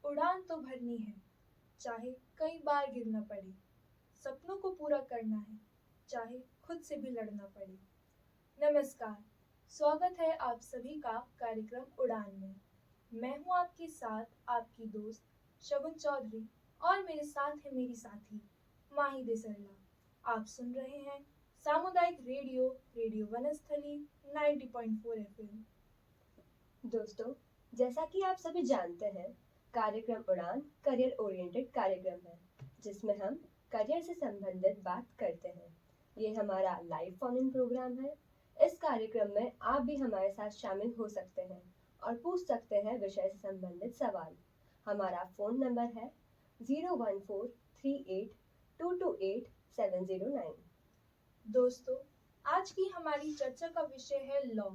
उड़ान तो भरनी है, चाहे कई बार गिरना पड़े। सपनों को पूरा करना है, चाहे खुद से भी लड़ना पड़े। नमस्कार, स्वागत है आप सभी का कार्यक्रम उड़ान में। मैं हूँ आपके साथ आपकी दोस्त शगुन चौधरी और मेरे साथ है मेरी साथी माही देसरला। आप सुन रहे हैं सामुदायिक रेडियो रेडियो वनस्थली 90.4 एफएम। दोस्तों, जैसा कि आप सभी जानते हैं, कार्यक्रम उड़ान करियर ओरिएंटेड कार्यक्रम है, जिसमें हम करियर से संबंधित बात करते हैं। ये हमारा लाइव फोन इन प्रोग्राम है। इस कार्यक्रम में आप भी हमारे साथ शामिल हो सकते हैं और पूछ सकते हैं विषय से संबंधित सवाल। हमारा फोन नंबर है 01438228709। दोस्तों, आज की हमारी चर्चा का विषय है लॉ।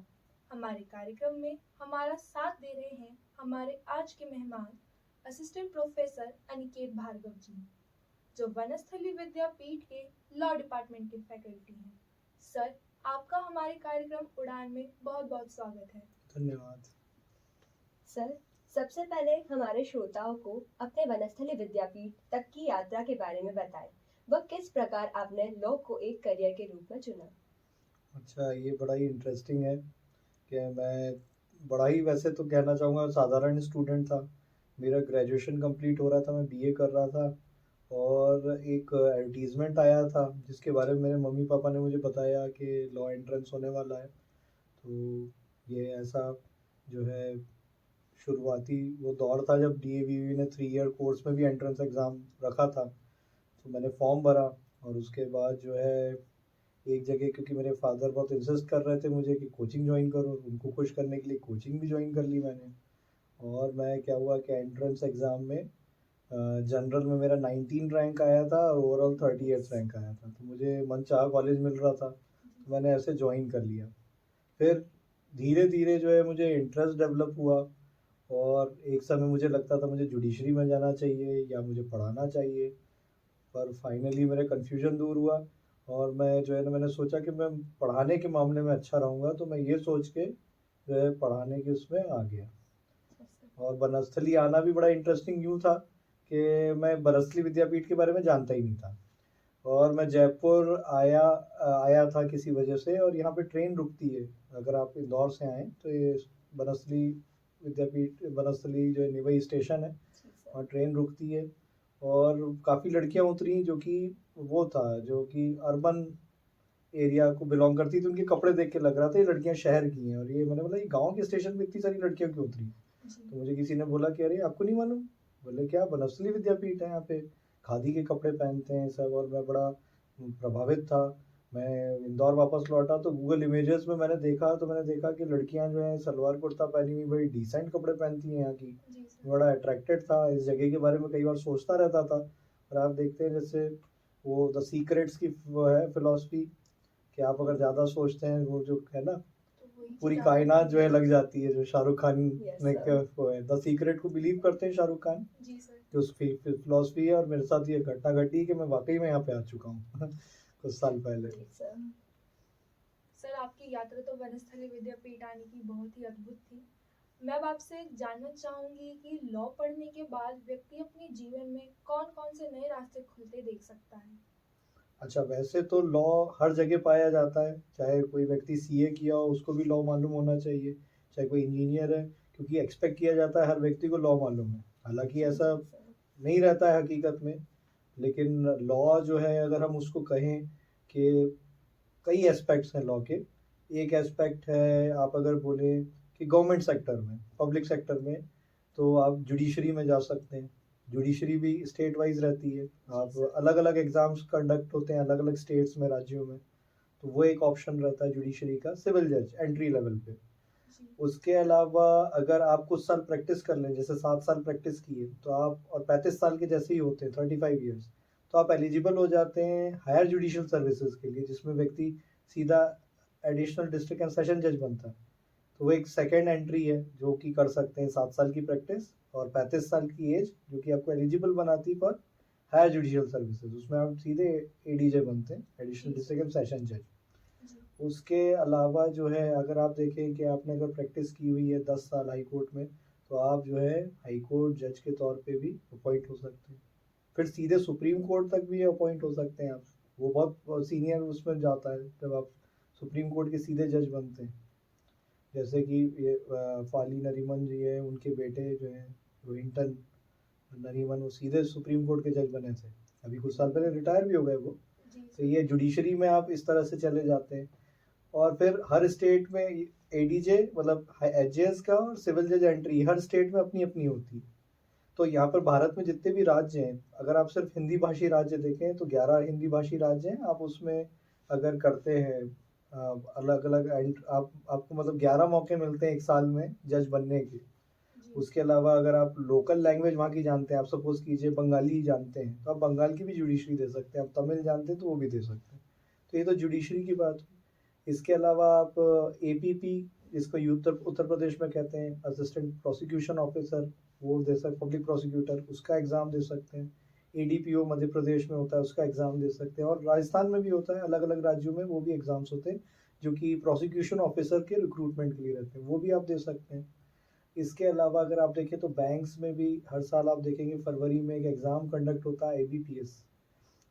हमारे कार्यक्रम में हमारा साथ दे रहे हैं हमारे आज के मेहमान असिस्टेंट प्रोफेसर अनिकेत भार्गव जी, जो वनस्थली विद्यापीठ के लॉ डिपार्टमेंट के फैकल्टी हैं। सर, आपका हमारे कार्यक्रम उड़ान में बहुत बहुत स्वागत है। धन्यवाद। सर, सबसे पहले हमारे श्रोताओं को अपने वनस्थली विद्यापीठ तक की यात्रा के बारे में बताएं। वह किस प्रकार आपने लॉ को एक करियर के रूप में चुना? अच्छा, ये बड़ा ही इंटरेस्टिंग है कि मैं बड़ा ही वैसे तो कहना चाहूँगा साधारण स्टूडेंट था। मेरा ग्रेजुएशन कंप्लीट हो रहा था, मैं बीए कर रहा था और एक एडवर्टीज़मेंट आया था जिसके बारे में मेरे मम्मी पापा ने मुझे बताया कि लॉ एंट्रेंस होने वाला है। तो ये ऐसा जो है शुरुआती वो दौर था जब डीएवीवी ने 3 ईयर कोर्स में भी एंट्रेंस एग्ज़ाम रखा था। तो मैंने फॉर्म भरा और उसके बाद जो है एक जगह, क्योंकि मेरे फादर बहुत इंसिस्ट कर रहे थे मुझे कि कोचिंग ज्वाइन करो, उनको खुश करने के लिए कोचिंग भी ज्वाइन कर ली मैंने। और मैं क्या हुआ कि एंट्रेंस एग्ज़ाम में जनरल में मेरा 19 रैंक आया था और ओवरऑल 38 रैंक आया था। तो मुझे मनचाहा कॉलेज मिल रहा था, तो मैंने ऐसे ज्वाइन कर लिया। फिर धीरे धीरे जो है मुझे इंटरेस्ट डेवलप हुआ और एक समय मुझे लगता था मुझे जुडिशरी में जाना चाहिए या मुझे पढ़ाना चाहिए, पर फाइनली मेरा कन्फ्यूजन दूर हुआ और मैं जो है ना मैंने सोचा कि मैं पढ़ाने के मामले में अच्छा रहूँगा, तो मैं ये सोच के जो है पढ़ाने के उसमें आ गया। और बनस्थली आना भी बड़ा इंटरेस्टिंग यूँ था कि मैं बनस्थली विद्यापीठ के बारे में जानता ही नहीं था और मैं जयपुर आया था किसी वजह से, और यहाँ पे ट्रेन रुकती है अगर आप इंदौर से आएँ तो ये बनस्थली विद्यापीठ बनस्थली जो है निवई स्टेशन है, वहाँ ट्रेन रुकती है और काफ़ी लड़कियाँ उतरी जो कि वो था जो कि अर्बन एरिया को बिलोंग करती थी। उनके कपड़े देख के लग रहा था ये लड़कियाँ शहर की हैं, और ये मैंने बोला ये गांव के स्टेशन पे इतनी सारी लड़कियाँ क्यों उतरी। तो मुझे किसी ने बोला कि अरे आपको नहीं मालूम? बोले क्या, बनस्थली विद्यापीठ है यहाँ पे, खादी के कपड़े पहनते हैं सब। और मैं बड़ा प्रभावित था। मैं इंदौर वापस लौटा तो गूगल इमेजेस में मैंने देखा कि लड़कियां जो हैं सलवार कुर्ता पहनी हुई बड़ी डिसेंट कपड़े पहनती हैं यहाँ की। बड़ा अट्रैक्टेड था, इस जगह के बारे में कई बार सोचता रहता था। और आप देखते हैं जैसे वो द सीक्रेट्स की वो है फिलॉसफी कि आप अगर ज़्यादा सोचते हैं वो जो है ना पूरी कायनात जो है लग जाती है, जो शाहरुख खान ने वो है द सीक्रेट को बिलीव करते हैं शाहरुख खान जी सर। कि उस फिलॉसफी है। और मेरे साथ ये घटना घटी कि मैं वाकई में यहाँ पे आ चुका हूँ कुछ साल पहले। सर, आपकी यात्रा तो वनस्थली विद्यापीठ आने की बहुत ही अद्भुत थी। मैं अब आपसे जानना चाहूंगी कि लॉ पढ़ने के बाद व्यक्ति अपने जीवन में कौन-कौन से नए रास्ते खुलते देख सकता है? अच्छा, वैसे तो लॉ हर जगह पाया जाता है, चाहे कोई व्यक्ति सीए किया हो उसको भी लॉ मालूम होना चाहिए, चाहे कोई इंजीनियर है, क्योंकि एक्सपेक्ट किया जाता है हर व्यक्ति को लॉ मालूम है। हालांकि ऐसा नहीं रहता है हकीकत में, लेकिन लॉ जो है अगर हम उसको कहें कि कई एस्पेक्ट्स हैं लॉ के। एक एस्पेक्ट है, आप अगर बोले कि गवर्नमेंट सेक्टर में, पब्लिक सेक्टर में, तो आप जुडिशरी में जा सकते हैं। जुडिशरी भी स्टेट वाइज रहती है, आप अलग अलग एग्जाम्स कंडक्ट होते हैं अलग अलग स्टेट्स में, राज्यों में, तो वो एक ऑप्शन रहता है जुडिशरी का। सिविल जज एंट्री लेवल पे। उसके अलावा अगर आप कुछ साल प्रैक्टिस कर लें, जैसे 7 साल प्रैक्टिस किए तो आप, और 35 साल के जैसे ही होते हैं 35 ईयर्स, तो आप एलिजिबल हो जाते हैं हायर जुडिशियल सर्विसेज के लिए, जिसमें व्यक्ति सीधा एडिशनल डिस्ट्रिक्ट एंड सेशन जज बनता है। तो वो एक सेकेंड एंट्री है जो कि कर सकते हैं 7 साल की प्रैक्टिस और 35 साल की एज, जो कि आपको एलिजिबल बनाती है फॉर हायर जुडिशियल सर्विसेज। उसमें आप सीधे एडीजे बनते हैं, एडिशनल डिस्ट्रिक्ट एंड सेशन जज। उसके अलावा जो है अगर आप देखें कि आपने अगर प्रैक्टिस की हुई है 10 साल हाई कोर्ट में, तो आप जो है हाई कोर्ट जज के तौर पे भी अपॉइंट हो सकते हैं। फिर सीधे सुप्रीम कोर्ट तक भी अपॉइंट हो सकते हैं आप। वो बहुत सीनियर उसमें जाता है जब आप सुप्रीम कोर्ट के सीधे जज बनते हैं। जैसे कि ये फाली नरीमन जी है, उनके बेटे जो हैं रोहिंटन नरीमन, वो सीधे सुप्रीम कोर्ट के जज बने थे। अभी कुछ साल पहले रिटायर भी हो गए वो। जी तो ये जुडिशरी में आप इस तरह से चले जाते हैं। और फिर हर स्टेट में एडीजे मतलब एचजेएस का और सिविल जज एंट्री हर स्टेट में अपनी अपनी होती है। तो यहाँ पर भारत में जितने भी राज्य हैं, अगर आप सिर्फ हिंदी भाषी राज्य देखें तो 11 हिंदी भाषी राज्य हैं। आप उसमें अगर करते हैं अलग अलग आपको मतलब 11 मौके मिलते हैं एक साल में जज बनने के। जी उसके अलावा अगर आप लोकल लैंग्वेज वहाँ की जानते हैं, आप सपोज कीजिए बंगाली ही जानते हैं, तो आप बंगाल की भी जुडिशरी दे सकते हैं। आप तमिल जानते हैं तो वो भी दे सकते हैं। तो ये तो जुडिशरी की बात हुई। इसके अलावा आप एपीपी, जिसको उत्तर प्रदेश में कहते हैं असिस्टेंट प्रोसिक्यूशन ऑफिसर, वो दे सकते, पब्लिक प्रोसिक्यूटर, उसका एग्ज़ाम दे सकते हैं। एडीपीओ मध्य प्रदेश में होता है, उसका एग्ज़ाम दे सकते हैं। और राजस्थान में भी होता है, अलग अलग राज्यों में वो भी एग्ज़ाम्स होते हैं जो कि प्रोसिक्यूशन ऑफिसर के रिक्रूटमेंट के लिए रहते हैं, वो भी आप दे सकते हैं। इसके अलावा अगर आप देखें तो बैंक्स में भी हर साल आप देखेंगे फरवरी में एक एग्ज़ाम कंडक्ट होता है एबीपीएस,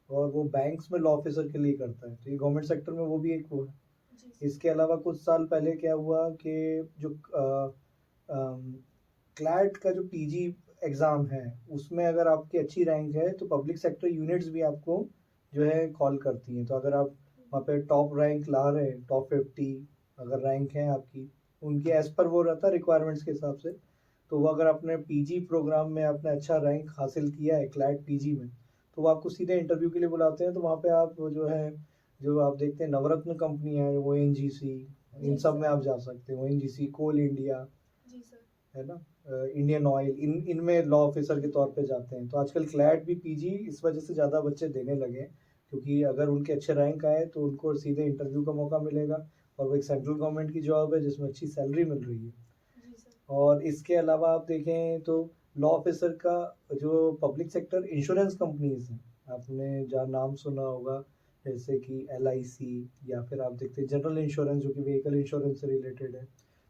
और वो बैंक्स में लॉ ऑफिसर के लिए करता है। तो ये गवर्नमेंट सेक्टर में वो भी एक वो है। जी सर। इसके अलावा कुछ साल पहले क्या हुआ कि जो क्लैट का जो पीजी एग्ज़ाम है, उसमें अगर आपकी अच्छी रैंक है तो पब्लिक सेक्टर यूनिट्स भी आपको जो है कॉल करती हैं। तो अगर आप वहाँ पे टॉप रैंक ला रहे हैं, टॉप 50 अगर रैंक है आपकी, उनके एज पर वो रहता है रिक्वायरमेंट्स के हिसाब से। तो वो अगर आपने पीजी प्रोग्राम में आपने अच्छा रैंक हासिल किया है क्लैट पीजी में, तो वो आपको सीधे इंटरव्यू के लिए बुलाते हैं। तो वहाँ पे आप जो है, जो आप देखते हैं नवरत्न कंपनी है, ओएनजीसी, इन जी सब सर। में आप जा सकते हैं। ओएनजीसी, कोल इंडिया, जी सर। है ना, इंडियन ऑयल, इनमें लॉ ऑफिसर के तौर पे जाते हैं। तो आजकल क्लैट भी पीजी इस वजह से ज़्यादा बच्चे देने लगे हैं, क्योंकि अगर उनके अच्छे रैंक आए तो उनको सीधे इंटरव्यू का मौका मिलेगा, और वो एक सेंट्रल गवर्नमेंट की जॉब है जिसमें अच्छी सैलरी मिल रही है। जी सर। और इसके अलावा आप देखें तो लॉ ऑफिसर का जो पब्लिक सेक्टर इंश्योरेंस कंपनीज हैं, आपने जहाँ नाम सुना होगा, जैसे कि एलआईसी, या फिर आप देखते हैं जनरल इंश्योरेंस जो कि व्हीकल इंश्योरेंस से रिलेटेड है,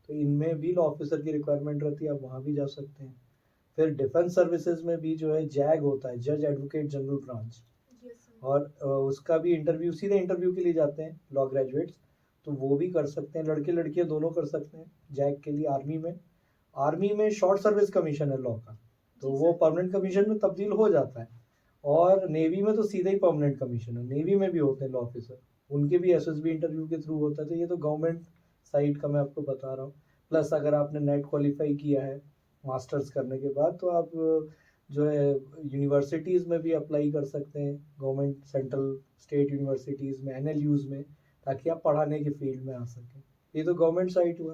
तो इनमें भी लॉ ऑफिसर की रिक्वायरमेंट रहती है, आप वहाँ भी जा सकते हैं। फिर डिफेंस सर्विसेज में भी जो है जैग होता है, जज advocate general branch, yes sir. और उसका भी इंटरव्यू सीधे इंटरव्यू के लिए जाते हैं लॉ ग्रेजुएट्स, तो वो भी कर सकते हैं। लड़के लड़कियां दोनों कर सकते हैं जैग के लिए। आर्मी में शॉर्ट सर्विस कमीशन है लॉ का, तो जी वो सर। परमानेंट कमीशन में तब्दील हो जाता है। और नेवी में तो सीधा ही परमानेंट कमीशन है, नेवी में भी होते हैं लॉ ऑफिसर, उनके भी एसएसबी इंटरव्यू के थ्रू होता है। तो ये तो गवर्नमेंट साइड का मैं आपको बता रहा हूँ। प्लस अगर आपने नेट क्वालिफाई किया है मास्टर्स करने के बाद, तो आप जो है यूनिवर्सिटीज़ में भी अप्लाई कर सकते हैं, गवर्नमेंट सेंट्रल स्टेट यूनिवर्सिटीज़ में, एनएलयूज़ में, ताकि आप पढ़ाने के फील्ड में आ सकें। ये तो गवर्नमेंट साइड हुआ।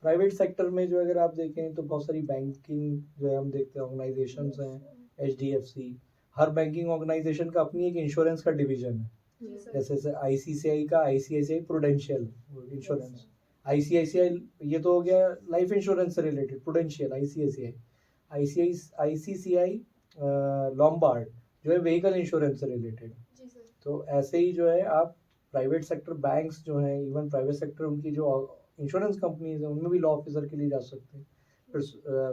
प्राइवेट सेक्टर में जो अगर आप देखें तो बहुत सारी बैंकिंग जो है हम देखते हैं ऑर्गेनाइजेशंस हैं, एचडीएफसी, हर बैंकिंग ऑर्गेनाइजेशन का अपनी एक इंश्योरेंस का डिवीजन है। जी सर। जैसे आईसीसीआई का ICICI prudential insurance, Yes, ICICI ये तो हो गया लाइफ इंश्योरेंस से related, prudential ICICI, ICICI Lombard जो है व्हीकल इंश्योरेंस से रिलेटेड। जी सर। तो ऐसे ही जो है आप प्राइवेट सेक्टर बैंक्स जो हैं, इवन प्राइवेट सेक्टर उनकी जो इंश्योरेंस कंपनीज हैं, उनमें भी लॉ ऑफिसर के लिए जा सकते हैं।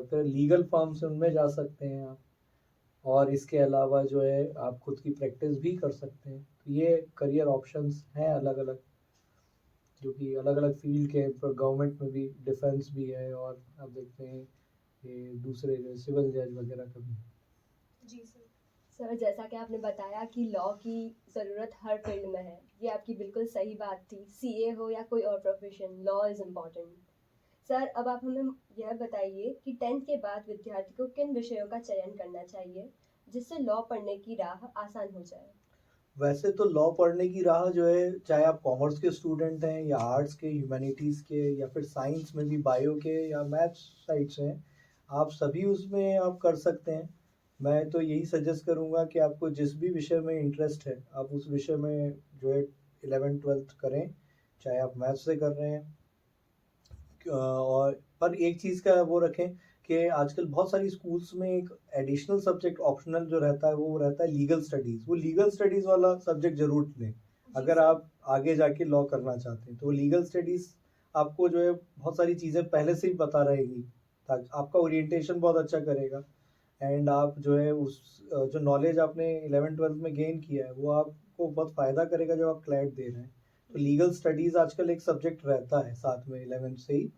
फिर लीगल फर्म्स हैं, उनमें जा सकते हैं आप। और इसके अलावा जो है आप खुद की प्रैक्टिस भी कर सकते हैं। तो ये करियर ऑप्शंस हैं अलग अलग, जो कि अलग अलग फील्ड के हैं। पर गवर्नमेंट में भी, डिफेंस भी है, और आप देखते हैं कि दूसरे जो सिविल जज वगैरह का भी। जी सर। सर, जैसा कि आपने बताया कि लॉ की ज़रूरत हर फील्ड में है, ये आपकी बिल्कुल सही बात थी। सीए हो या कोई और profession, law is important. Sir, अब आप हमें यह बताइए कि 10th के बाद विद्यार्थी को किन विषयों का चयन करना चाहिए जिससे लॉ पढ़ने की राह आसान हो जाए। वैसे तो लॉ पढ़ने की राह जो है, चाहे आप कॉमर्स के स्टूडेंट हैं या आर्ट्स के, ह्यूमैनिटीज़ के, या फिर साइंस में भी बायो के या मैथ्स साइड से हैं, आप सभी उसमें आप कर सकते हैं। मैं तो यही सजेस्ट करूँगा कि आपको जिस भी विषय में इंटरेस्ट है, आप उस विषय में जो है 11th-12th करें, चाहे आप मैथ्स से कर रहे हैं। और पर एक चीज़ का वो रखें कि आजकल बहुत सारी स्कूल्स में एक एडिशनल सब्जेक्ट ऑप्शनल जो रहता है, वो रहता है लीगल स्टडीज़। वो लीगल स्टडीज़ वाला सब्जेक्ट ज़रूर लें अगर सर। आप आगे जाके लॉ करना चाहते हैं। तो लीगल स्टडीज़ आपको जो है बहुत सारी चीज़ें पहले से ही बता रहेगी ताकि आपका ओरिएंटेशन बहुत अच्छा करेगा एंड आप जो है जो नॉलेज आपने 11th-12th में गेन किया है वो आपको बहुत फ़ायदा करेगा जब आप क्लैट दे रहे हैं। तो लीगल स्टडीज़ आजकल एक सब्जेक्ट रहता है साथ में 11th से ही,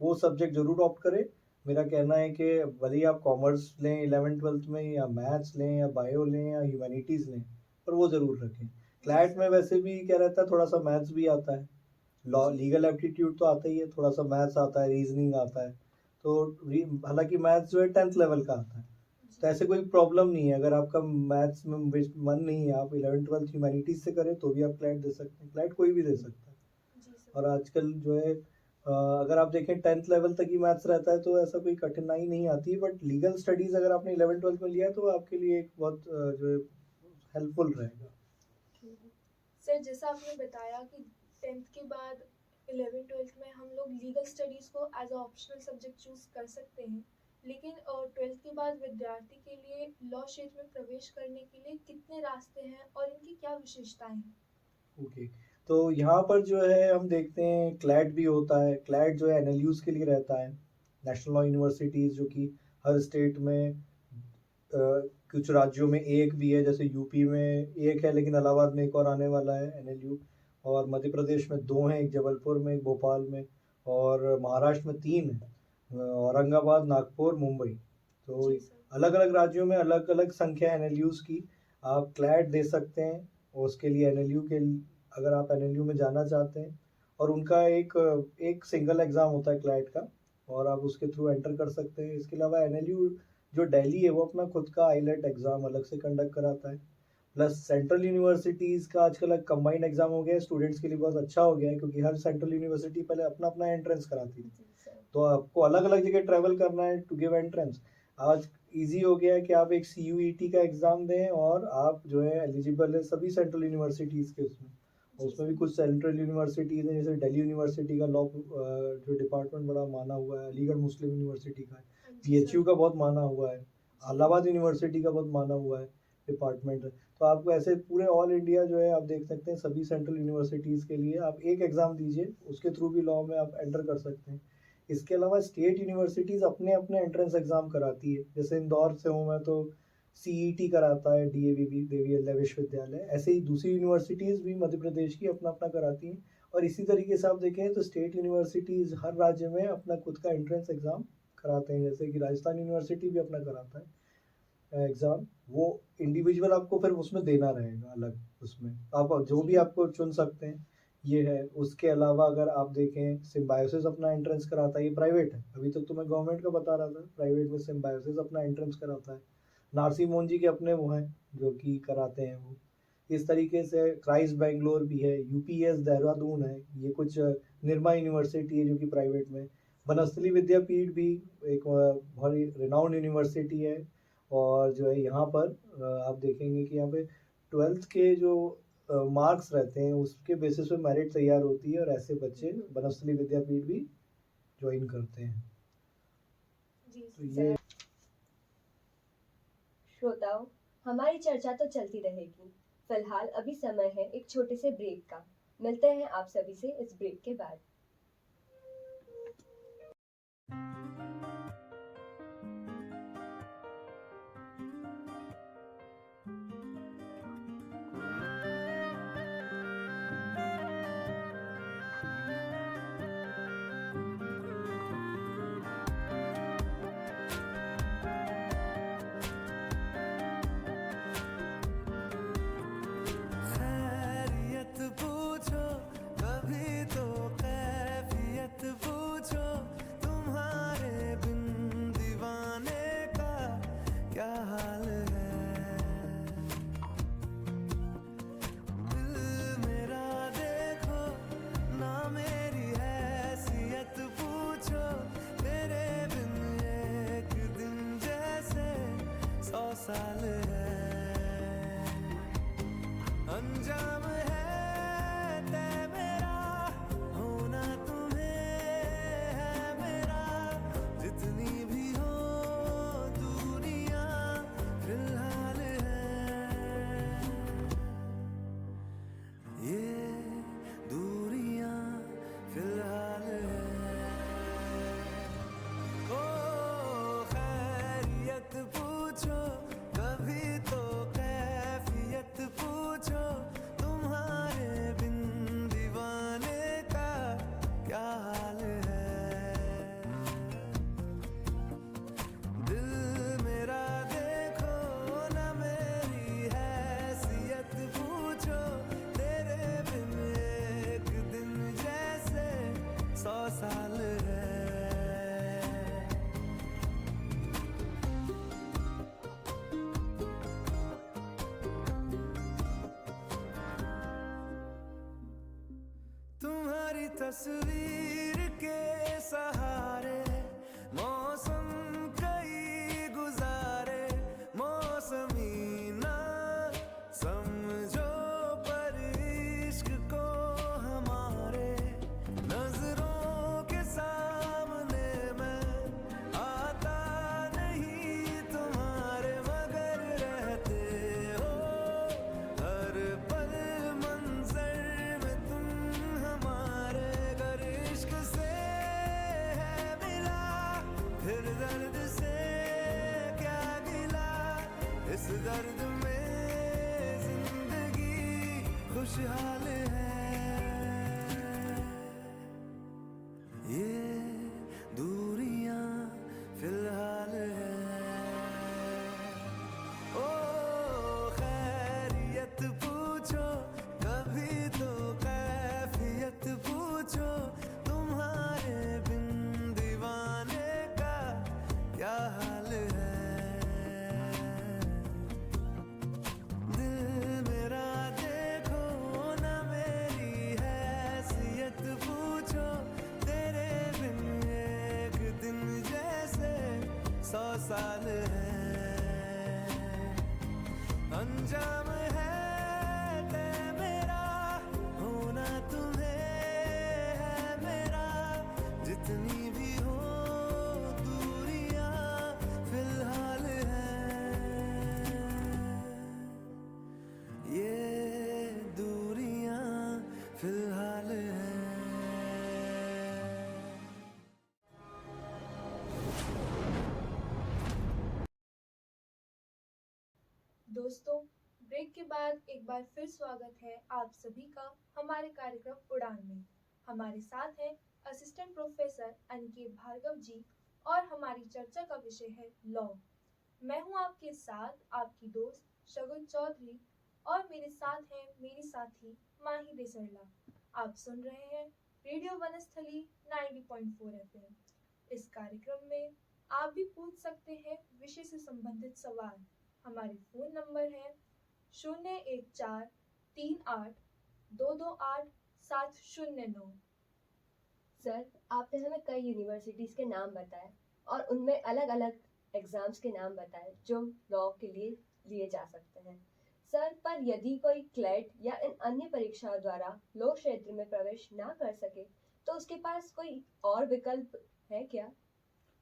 वो सब्जेक्ट ज़रूर ऑप्ट करें। मेरा कहना है कि भले ही आप कॉमर्स लें 11th-12th में या मैथ्स लें या बायो लें या ह्यूमैनिटीज़ लें, पर वो ज़रूर रखें। क्लैट में वैसे भी क्या रहता है, थोड़ा-सा मैथ्स भी आता है, लॉ लीगल एप्टीट्यूड तो आता ही है, थोड़ा-सा मैथ्स आता है, रीज़निंग आता है। तो री हालाँकि मैथ्स जो है 10th लेवल का आता है। तो ऐसे कोई प्रॉब्लम नहीं है, अगर आपका मैथ्स में मन नहीं है, आप 11th-12th ह्यूमैनिटीज़ से करें तो भी आप क्लैट दे सकते हैं, क्लैट कोई भी दे सकता है। जी सर। और आजकल जो है अगर आप देखें 10th लेवल तक ही मैथ्स रहता है तो ऐसा कोई कठिनाई नहीं आती है, बट लीगल स्टडीज़ अगर आपने 11th-12th में लिया है तो आपके लिए एक बहुत जो है हेल्पफुल रहेगा। सर जैसा आपने बताया कि 10th के बाद 11th-12th में हम लोग लीगल स्टडीज़ को as a optional subject choose कर सकते हैं, लेकिन 12th के बाद विद्यार्थी के लिए लॉ क्षेत्र में प्रवेश करने के लिए कितने रास्ते हैं और इनकी क्या विशेषताएं हैं? ओके, तो यहाँ पर जो है हम देखते हैं क्लैट भी होता है, क्लैट जो है एनएलयूज़ के लिए रहता है, नेशनल लॉ यूनिवर्सिटीज़ जो कि हर स्टेट में कुछ राज्यों में एक भी है, जैसे यूपी में एक है लेकिन इलाहाबाद में एक और आने वाला है एनएलयू, और मध्य प्रदेश में 2 हैं, एक जबलपुर में, एक भोपाल में, और महाराष्ट्र में 3 हैं, औरंगाबाद, नागपुर, मुंबई। तो जी सर। अलग-अलग राज्यों में अलग-अलग संख्या है एनएलयूज़ की, आप क्लैट दे सकते हैं और उसके लिए एनएलयू के अगर आप एनएलयू में जाना चाहते हैं, और उनका एक सिंगल एग्ज़ाम होता है क्लैट का और आप उसके थ्रू एंटर कर सकते हैं। इसके अलावा एनएलयू जो दिल्ली है वो अपना खुद का आईलेट एग्ज़ाम अलग से कंडक्ट कराता है, प्लस सेंट्रल यूनिवर्सिटीज़ का आजकल एक कंबाइंड एग्ज़ाम हो गया है, स्टूडेंट्स के लिए बहुत अच्छा हो गया है क्योंकि हर सेंट्रल यूनिवर्सिटी पहले अपना-अपना एंट्रेंस कराती थी। जी सर। तो आपको अलग-अलग जगह ट्रैवल करना है टू गिव एंट्रेंस। आज ईज़ी हो गया है कि आप एक सीयूईटी का एग्ज़ाम दें और आप जो है एलिजिबल है सभी सेंट्रल यूनिवर्सिटीज़ के उसमें। और उसमें भी कुछ सेंट्रल यूनिवर्सिटीज़ हैं, जैसे दिल्ली यूनिवर्सिटी का लॉ जो डिपार्टमेंट बड़ा माना हुआ है, अलीगढ़ मुस्लिम यूनिवर्सिटी का है, बीएचयू का बहुत माना हुआ है, इलाहाबाद यूनिवर्सिटी का बहुत माना हुआ है डिपार्टमेंट है। तो आपको ऐसे पूरे ऑल इंडिया जो है आप देख सकते हैं सभी सेंट्रल यूनिवर्सिटीज़ के लिए आप एक एग्ज़ाम दीजिए, उसके थ्रू भी लॉ में आप एंटर कर सकते हैं। इसके अलावा स्टेट यूनिवर्सिटीज़ अपने-अपने एंट्रेंस एग्ज़ाम कराती है। जैसे इंदौर से हूँ मैं तो सीईटी कराता है डीएवीवी देवी अहिल्या विश्वविद्यालय। ऐसे ही दूसरी यूनिवर्सिटीज़ भी मध्य प्रदेश की अपना-अपना कराती हैं और इसी तरीके से आप देखें तो स्टेट यूनिवर्सिटीज़ हर राज्य में अपना खुद का एंट्रेंस एग्ज़ाम कराते हैं। जैसे कि राजस्थान यूनिवर्सिटी भी अपना कराता है एग्ज़ाम, वो इंडिविजुअल आपको फिर उसमें देना रहेगा अलग उसमें। आप जो भी आपको चुन सकते हैं, ये है। उसके अलावा अगर आप देखें सिम्बायोसिस अपना एंट्रेंस कराता है, ये प्राइवेट है। अभी तक तो मैं गवर्नमेंट का बता रहा था, प्राइवेट में सिम्बायोसिस अपना एंट्रेंस कराता है। नारसी मोहन जी के अपने वो हैं, जो कि कराते हैं वो। इस तरीके से क्राइस्ट बैंगलोर भी है, यूपीएस देहरादून है, ये कुछ निर्मा यूनिवर्सिटी है जो कि प्राइवेट में। बनस्थली विद्यापीठ भी एक बहुत ही रिनाउंड यूनिवर्सिटी है और जो है यहाँ पर आप देखेंगे कि यहाँ पे 12th के जो मार्क्स रहते हैं उसके बेसिस पे मेरिट तैयार होती है और ऐसे बच्चे बनस्थली विद्यापीठ भी ज्वाइन करते हैं। जी तो सर। ये श्रोताओं, हमारी चर्चा तो चलती रहेगी। फिलहाल अभी समय है एक छोटे से ब्रेक का। मिलते हैं आप सभी से इस ब्रेक के बाद। खैरियत पूछो कभी तो कैफियत पूछो, तुम्हारे बिन दीवाने का क्या हाल है। दिल मेरा देखो ना मेरी हैसियत पूछो, तेरे बिन एक दिन जैसे 100 साल है। अंजाम है तय मेरा, होना तुम्हें है मेरा, जितनी भी हो दूरियां फिलहाल है। ये दूरियां फिलहाल है। ओ तस्वीर के सहारे मौसम कई गुजारे, मौसमी ना समझो पर इश्क को हमारे, नजरों के सामने मैं आता नहीं तुम्हारे, मगर रहते हो हर पल मंजर में तुम हमारे। अगर इश्क से है मिला फिर दर्द से क्या गिला, इस दर्द में जिंदगी खुशहाल है। ये दूरियां फिलहाल है। ओ खैरियत पूछो कभी तो कैफियत पूछो, तुम्हारे बिन दीवाने का क्या हाल है। दिल मेरा देखो ना मेरी हैसियत पूछो, तेरे बिन एक दिन जैसे 100 साल है। अंजाम है तय मेरा, होना तुम्हें है मेरा, जितनी भी हो दूरियां फिलहाल है। ये दूरियां फिलहाल है। दोस्तों, ब्रेक के बाद एक बार फिर स्वागत है आप सभी का हमारे कार्यक्रम उड़ान में। हमारे साथ हैं असिस्टेंट प्रोफेसर अनिकेत भार्गव जी और हमारी चर्चा का विषय है लॉ। मैं हूं आपके साथ आपकी दोस्त शगुन चौधरी और मेरे साथ हैं मेरी साथी माही देसरला। आप सुन रहे हैं रेडियो वनस्थली 90.4 FM। इस कार्यक्रम में आप भी पूछ सकते हैं विषय से संबंधित सवाल। हमारे फोन नंबर है 01438228709। सर, आपने हमें कई यूनिवर्सिटीज के नाम बताए और उनमें अलग अलग एग्जाम्स के नाम बताए जो लॉ के लिए लिए जा सकते हैं। सर, पर यदि कोई क्लेट या इन अन्य परीक्षाओं द्वारा लॉ क्षेत्र में प्रवेश ना कर सके तो उसके पास कोई और विकल्प है क्या?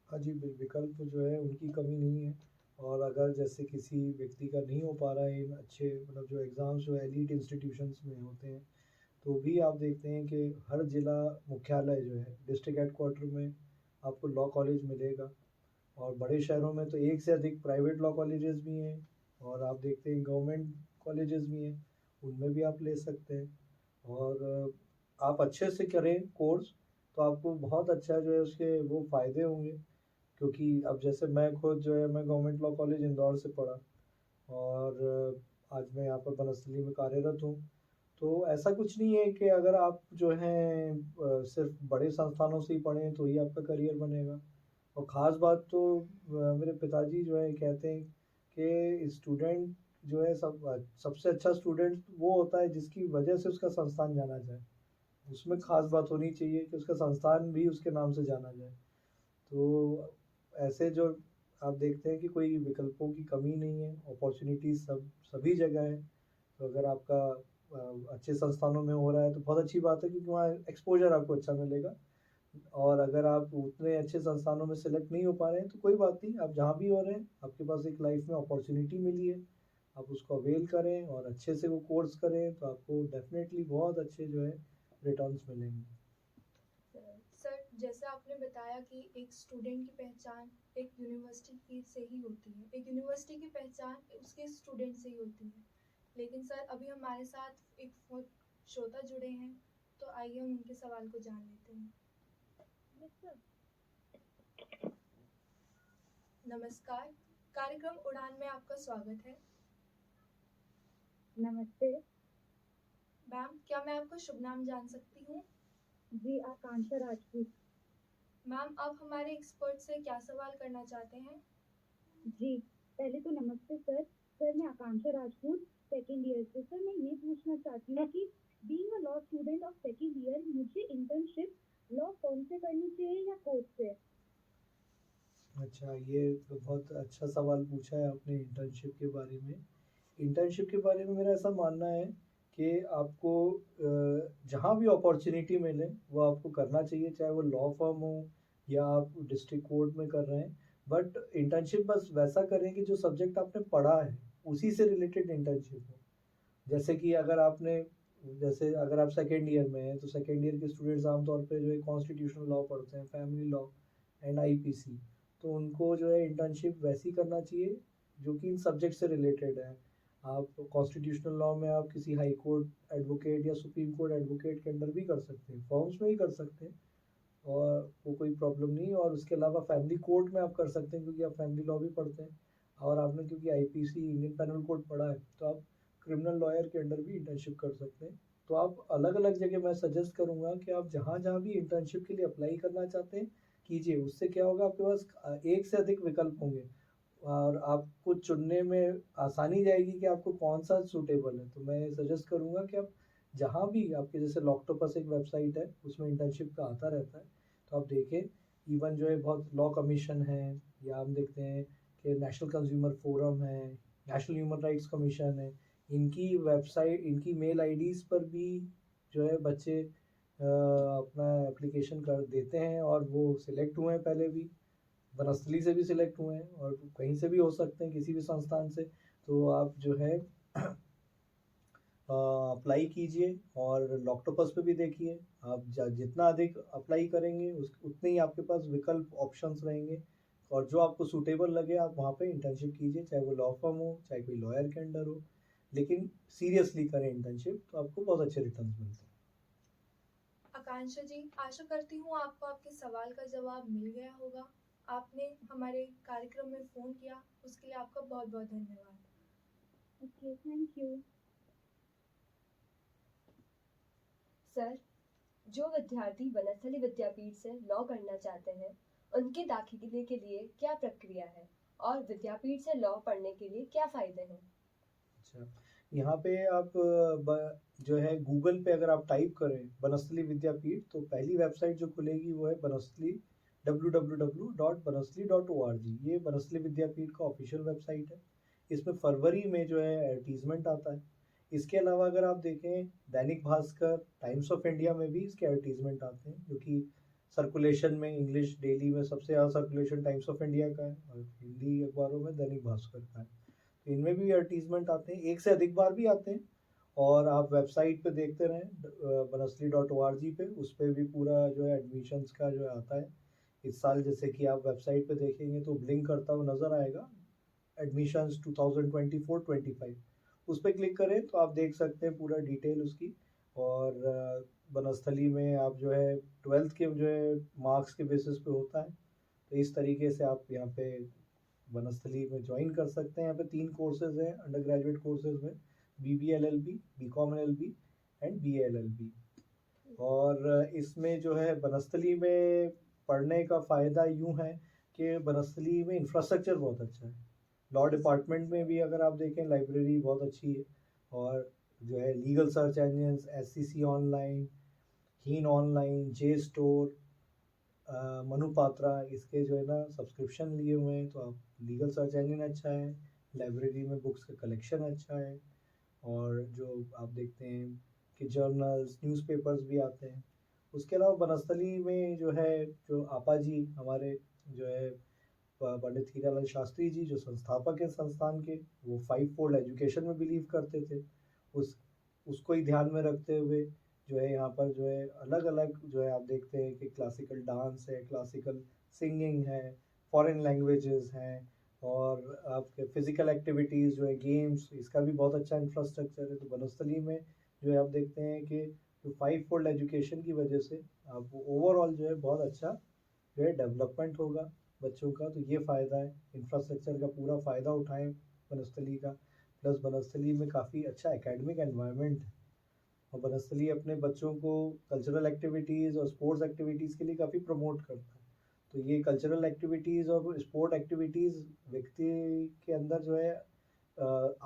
हाँ जी, विकल्प जो है उनकी कमी नहीं है। और अगर जैसे किसी व्यक्ति का नहीं हो पा रहा है इन अच्छे मतलब जो एग्ज़ाम्स जो एलीट इंस्टीट्यूशंस में होते हैं, तो भी आप देखते हैं कि हर ज़िला मुख्यालय जो है डिस्ट्रिक्ट हेडक्वार्टर में आपको लॉ कॉलेज मिलेगा। और बड़े शहरों में तो एक से अधिक प्राइवेट लॉ कॉलेजेस भी हैं और आप देखते हैं गवर्नमेंट कॉलेजेस भी हैं, उनमें भी आप ले सकते हैं। और आप अच्छे से करें कोर्स तो आपको बहुत अच्छा जो है उसके वो फ़ायदे होंगे। क्योंकि अब जैसे मैं खुद जो है मैं गवर्नमेंट लॉ कॉलेज इंदौर से पढ़ा और आज मैं यहाँ पर बनस्थली में कार्यरत हूँ। तो ऐसा कुछ नहीं है कि अगर आप जो हैं सिर्फ बड़े संस्थानों से ही पढ़ें तो ही आपका करियर बनेगा। और ख़ास बात तो मेरे पिताजी जो है कहते हैं कि स्टूडेंट जो है सबसे अच्छा स्टूडेंट वो होता है जिसकी वजह से उसका संस्थान जाना जाए। उसमें ख़ास बात होनी चाहिए कि उसका संस्थान भी उसके नाम से जाना जाए। तो ऐसे जो आप देखते हैं कि कोई विकल्पों की कमी नहीं है, अपॉर्चुनिटीज़ सभी जगह है। तो अगर आपका अच्छे संस्थानों में हो रहा है तो बहुत अच्छी बात है क्योंकि वहाँ एक्सपोजर आपको अच्छा मिलेगा। और अगर आप उतने अच्छे संस्थानों में सेलेक्ट नहीं हो पा रहे हैं तो कोई बात नहीं, आप जहाँ भी हो रहे हैं आपके पास एक लाइफ में अपॉर्चुनिटी मिली है, आप उसको अवेल करें और अच्छे से वो कोर्स करें तो आपको डेफिनेटली बहुत अच्छे जो है रिटर्न्स मिलेंगे। सर, जैसे आपने बताया कि एक स्टूडेंट की पहचान एक यूनिवर्सिटी से ही होती है, एक यूनिवर्सिटी की पहचान उसके स्टूडेंट से ही होती है। लेकिन सर, अभी हमारे साथ एक श्रोता जुड़े हैं, तो आइए हम उनके सवाल को जान लेते हैं। नमस्कार, कार्यक्रम उड़ान में आपका स्वागत है। नमस्ते मैम, क्या मैं आपका शुभ नाम जान सकती हूँ? जी, आकांक्षा राजपूत। मैम, आप हमारे एक्सपर्ट से क्या सवाल करना चाहते हैं? जी, पहले तो नमस्ते सर। सर, मैं आकांक्षा राजपूत सेकंड ईयर से। सर, मैं ये पूछना चाहती हूँ कि being a law student of second year, मुझे इंटर्नशिप लॉ फर्म से करनी चाहिए या कोर्ट से? अच्छा, ये तो बहुत अच्छा सवाल पूछा है आपने इंटर्नशिप के बारे में। इंटर्नशिप के बारे में मेरा ऐसा मानना है कि आपको जहाँ भी अपॉर्चुनिटी मिले वो आपको करना चाहिए, चाहे वो लॉ फर्म हो या आप डिस्ट्रिक्ट कोर्ट में कर रहे हैं। बट इंटर्नशिप बस वैसा करें कि जो सब्जेक्ट आपने पढ़ा है उसी से रिलेटेड इंटर्नशिप हो। जैसे कि जैसे अगर आप सेकेंड ईयर में हैं तो सेकेंड ईयर के स्टूडेंट्स आमतौर पे जो है कॉन्स्टिट्यूशनल लॉ पढ़ते हैं, फैमिली लॉ एंड आईपीसी। तो उनको जो है इंटर्नशिप वैसी करना चाहिए जो कि इन सब्जेक्ट से रिलेटेड है। आप कॉन्स्टिट्यूशनल लॉ में आप किसी हाई कोर्ट एडवोकेट या सुप्रीम कोर्ट एडवोकेट के अंडर भी कर सकते हैं, फॉर्म्स में ही कर सकते हैं, और वो कोई प्रॉब्लम नहीं है। और उसके अलावा फैमिली कोर्ट में आप कर सकते हैं क्योंकि आप फैमिली लॉ भी पढ़ते हैं, और आपने क्योंकि आईपीसी इंडियन पैनल कोड पढ़ा है तो आप क्रिमिनल लॉयर के अंडर भी इंटर्नशिप कर सकते हैं। तो आप अलग अलग जगह, मैं सजेस्ट करूँगा कि आप जहाँ जहाँ भी इंटर्नशिप के लिए अप्लाई करना चाहते हैं कीजिए। उससे क्या होगा, आपके पास एक से अधिक विकल्प होंगे और आपको चुनने में आसानी जाएगी कि आपको कौन सा सूटेबल है। तो मैं सजेस्ट करूँगा कि आप जहाँ भी आपके, जैसे लॉक्टोपस एक वेबसाइट है उसमें इंटर्नशिप का आता रहता है, तो आप देखें। इवन जो है बहुत लॉ कमीशन है, या हम देखते हैं कि नेशनल कंज्यूमर फोरम है, नेशनल ह्यूमन राइट्स कमीशन है, इनकी वेबसाइट, इनकी मेल आईडीज़ पर भी जो है बच्चे अपना एप्लीकेशन कर देते हैं और वो सिलेक्ट हुए हैं। पहले भी वनस्थली से भी सिलेक्ट हुए हैं और कहीं से भी हो सकते हैं, किसी भी संस्थान से। तो आप जो है अप्लाई कीजिए और लॉक्टोपस पे भी देखिए। आप जितना अधिक अप्लाई करेंगे उतने ही आपके पास विकल्प ऑप्शंस रहेंगे, और जो आपको सूटेबल लगे आप वहाँ पे इंटर्नशिप कीजिए, चाहे वो लॉ फर्म हो, चाहे कोई लॉयर के अंडर हो। लेकिन सीरियसली करें इंटर्नशिप, तो आपको बहुत अच्छे रिटर्न्स मिलते हैं। आकांक्षा जी, आशा करती हूँ आपको आपके सवाल का जवाब मिल गया होगा। आपने हमारे कार्यक्रम में फ़ोन किया, उसके लिए आपका बहुत बहुत धन्यवाद। Okay, thank you. सर, जो विद्यार्थी वनस्थली विद्यापीठ से लॉ करना चाहते हैं उनके दाखिले के लिए क्या प्रक्रिया है और विद्यापीठ से लॉ पढ़ने के लिए क्या फ़ायदे हैं? अच्छा, यहाँ पे आप जो है गूगल पे अगर आप टाइप करें बनस्थली विद्यापीठ, तो पहली वेबसाइट जो खुलेगी वो है बनस्थली, www.banasthali.org। ये बनस्थली विद्यापीठ का ऑफिशियल वेबसाइट है। इसमें फरवरी में जो है एडवर्टीजमेंट आता है। इसके अलावा अगर आप देखें Dainik Bhaskar, times of India में भी इसके एडवर्टीजमेंट आते हैं, जो कि सर्कुलेशन में इंग्लिश डेली में सबसे ज़्यादा सर्कुलेशन टाइम्स ऑफ इंडिया का है, और हिंदी अखबारों में दैनिक भास्कर का है। तो इनमें भी एडवर्टीजमेंट आते हैं, एक से अधिक बार भी आते हैं। और आप वेबसाइट पे देखते रहें banasthali.org पे, उस पर भी पूरा जो है एडमिशन्स का जो आता है। इस साल जैसे कि आप वेबसाइट पे देखेंगे तो ब्लिंक करता हुआ नज़र आएगा एडमिशन्स 2024-25। उस पर क्लिक करें तो आप देख सकते हैं पूरा डिटेल उसकी। और बनस्थली में आप जो है 12th के जो है मार्क्स के बेसिस पे होता है। तो इस तरीके से आप यहाँ पे बनस्थली में ज्वाइन कर सकते हैं। यहाँ पे 3 कोर्सेज हैं अंडर ग्रेजुएट कोर्सेज में, BBLLB, BCom LLB and BALLB। और इसमें जो है बनस्थली में पढ़ने का फ़ायदा यूँ है कि बनस्थली में इंफ्रास्ट्रक्चर बहुत अच्छा है। लॉ डिपार्टमेंट में भी अगर आप देखें लाइब्रेरी बहुत अच्छी है, और जो है legal search engines, SCC online, हीन ऑनलाइन, जे स्टोर, मनुपात्रा, इसके जो है ना सब्सक्रिप्शन लिए हुए हैं। तो आप, लीगल सर्च इंजन अच्छा है, लाइब्रेरी में बुक्स का कलेक्शन अच्छा है, और जो आप देखते हैं कि जर्नल्स, न्यूज़पेपर्स भी आते हैं। उसके अलावा बनस्थली में जो है, जो आपा जी हमारे जो है पंडित हीरालाल शास्त्री जी, जो संस्थापक हैं संस्थान के, वो 5-fold एजुकेशन में बिलीव करते थे। उस उसको ही ध्यान में रखते हुए जो है यहाँ पर जो है अलग अलग जो है आप देखते हैं कि क्लासिकल डांस है, क्लासिकल सिंगिंग है, फॉरेन लैंग्वेजेस हैं, और आपके फिजिकल एक्टिविटीज़ जो है गेम्स, इसका भी बहुत अच्छा इंफ्रास्ट्रक्चर है। तो बनस्थली में जो है आप देखते हैं कि जो 5-fold एजुकेशन की वजह से आपको ओवरऑल जो है बहुत अच्छा जो है डेवलपमेंट होगा बच्चों का। तो ये फ़ायदा है, इंफ्रास्ट्रक्चर का पूरा फ़ायदा उठाएं बनस्थली का। प्लस बनस्थली में काफ़ी अच्छा एकेडमिक एनवायरनमेंट है, और बनस्थली अपने बच्चों को कल्चरल एक्टिविटीज़ और स्पोर्ट्स एक्टिविटीज़ के लिए काफ़ी प्रमोट करता है। तो ये कल्चरल एक्टिविटीज़ और स्पोर्ट एक्टिविटीज़ व्यक्ति के अंदर जो है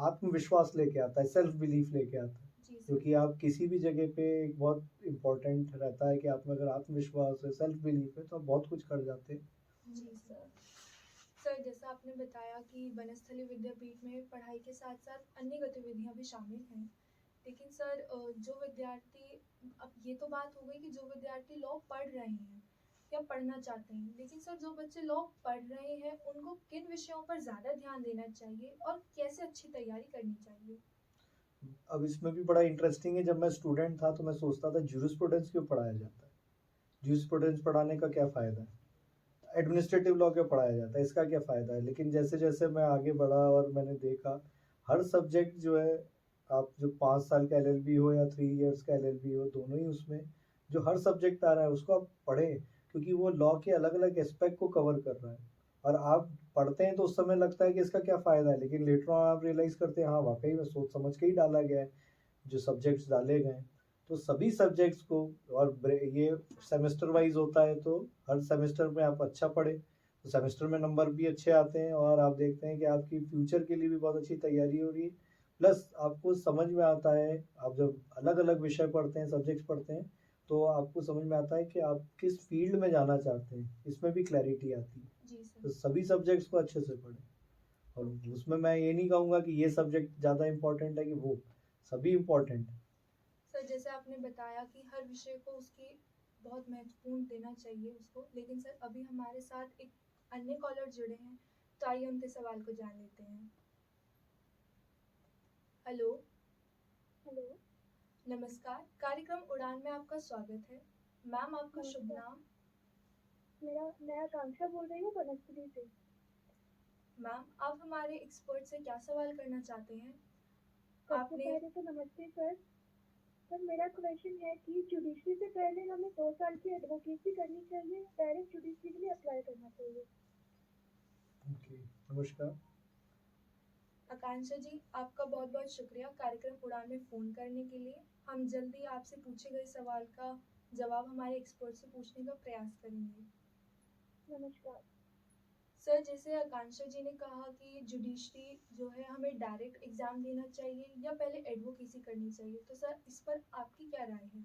आत्मविश्वास लेके आता है, सेल्फ बिलीफ लेके आता है। जी सर। क्योंकि आप किसी भी जगह पे एक बहुत इम्पोर्टेंट रहता है कि आप में अगर आत्मविश्वास है, सेल्फ बिलीफ है, तो आप बहुत कुछ कर जाते हैं। जी सर। सर जैसा आपने बताया कि वनस्थली विद्यापीठ में पढ़ाई के साथ साथ अन्य गतिविधियां भी शामिल हैं, लेकिन सर जो विद्यार्थी, अब ये तो बात हो गई कि जो विद्यार्थी लॉ पढ़ रहे हैं या पढ़ना चाहते हैं, लेकिन सर जो बच्चे लॉ पढ़ रहे हैं उनको किन विषयों पर ज़्यादा ध्यान देना चाहिए और कैसे अच्छी तैयारी करनी चाहिए? अब इसमें भी बड़ा इंटरेस्टिंग है, जब मैं स्टूडेंट था तो मैं सोचता था ज्यूरिस्प्रूडेंस क्यों पढ़ाया जाता है, ज्यूरिस्प्रूडेंस पढ़ाने का क्या फ़ायदा है, एडमिनिस्ट्रेटिव लॉ क्यों पढ़ाया जाता है, इसका क्या फ़ायदा है। लेकिन जैसे जैसे मैं आगे बढ़ा और मैंने देखा हर सब्जेक्ट जो है, आप जो 5 साल का एलएलबी हो या 3 इयर्स का एलएलबी हो, दोनों ही उसमें जो हर सब्जेक्ट आ रहा है उसको आप पढ़ें, क्योंकि वो लॉ के अलग अलग एस्पेक्ट को कवर कर रहा है। और आप पढ़ते हैं तो उस समय लगता है कि इसका क्या फ़ायदा है, लेकिन लेटर ऑन आप रियलाइज़ करते हैं हाँ वाकई में सोच समझ के ही डाला गया है जो सब्जेक्ट्स डाले गए हैं। तो सभी सब्जेक्ट्स को, और ये सेमेस्टर वाइज होता है, तो हर सेमेस्टर में आप अच्छा पढ़ें तो सेमेस्टर में नंबर भी अच्छे आते हैं और आप देखते हैं कि आपकी फ्यूचर के लिए भी बहुत अच्छी तैयारी हो रही है। प्लस आपको समझ में आता है, आप जब अलग अलग विषय पढ़ते हैं, सब्जेक्ट्स पढ़ते हैं, तो आपको समझ में आता है कि आप किस फील्ड में जाना चाहते हैं, इसमें भी क्लैरिटी आती है। जी तो सर। सभी सब्जेक्ट्स को अच्छे से पढ़ें। और उसमें मैं ये नहीं कहूँगा कि ये सब्जेक्ट ज़्यादा इम्पोर्टेंट है कि वो, सभी इम्पोर्टेंट है। सर जैसे आपने बताया कि हर विषय को उसकी बहुत महत्वपूर्ण देना चाहिए उसको, लेकिन सर अभी हमारे साथ एक अन्य कॉलर जुड़े हैं, तो आइए उनके सवाल को जान लेते हैं। हेलो। हेलो। नमस्कार, कार्यक्रम उड़ान में आपका स्वागत है। मैम आपका शुभ नमस्कार। नाम? मैं आकांक्षा बोल रही हूँ बनस्थली से। मैम आप हमारे एक्सपर्ट से क्या सवाल करना चाहते हैं? सबसे आपने पहले तो नमस्ते सर। सर मेरा क्वेश्चन है कि जुडिशरी से पहले हमें 2 साल की एडवोकेसी करनी चाहिए, डायरेक्ट जुडिशरी के लिए अप्लाई करना चाहिए? ओके, नमस्कार। आकांक्षा जी, आपका बहुत बहुत शुक्रिया कार्यक्रम उड़ान में फ़ोन करने के लिए। हम जल्दी आपसे पूछे गए सवाल का जवाब हमारे एक्सपर्ट से पूछने का प्रयास करेंगे। नमस्कार। सर जैसे आकांक्षा जी ने कहा कि जुडिशरी जो है हमें डायरेक्ट एग्ज़ाम देना चाहिए या पहले एडवोकेसी करनी चाहिए, तो सर इस पर आपकी क्या राय है?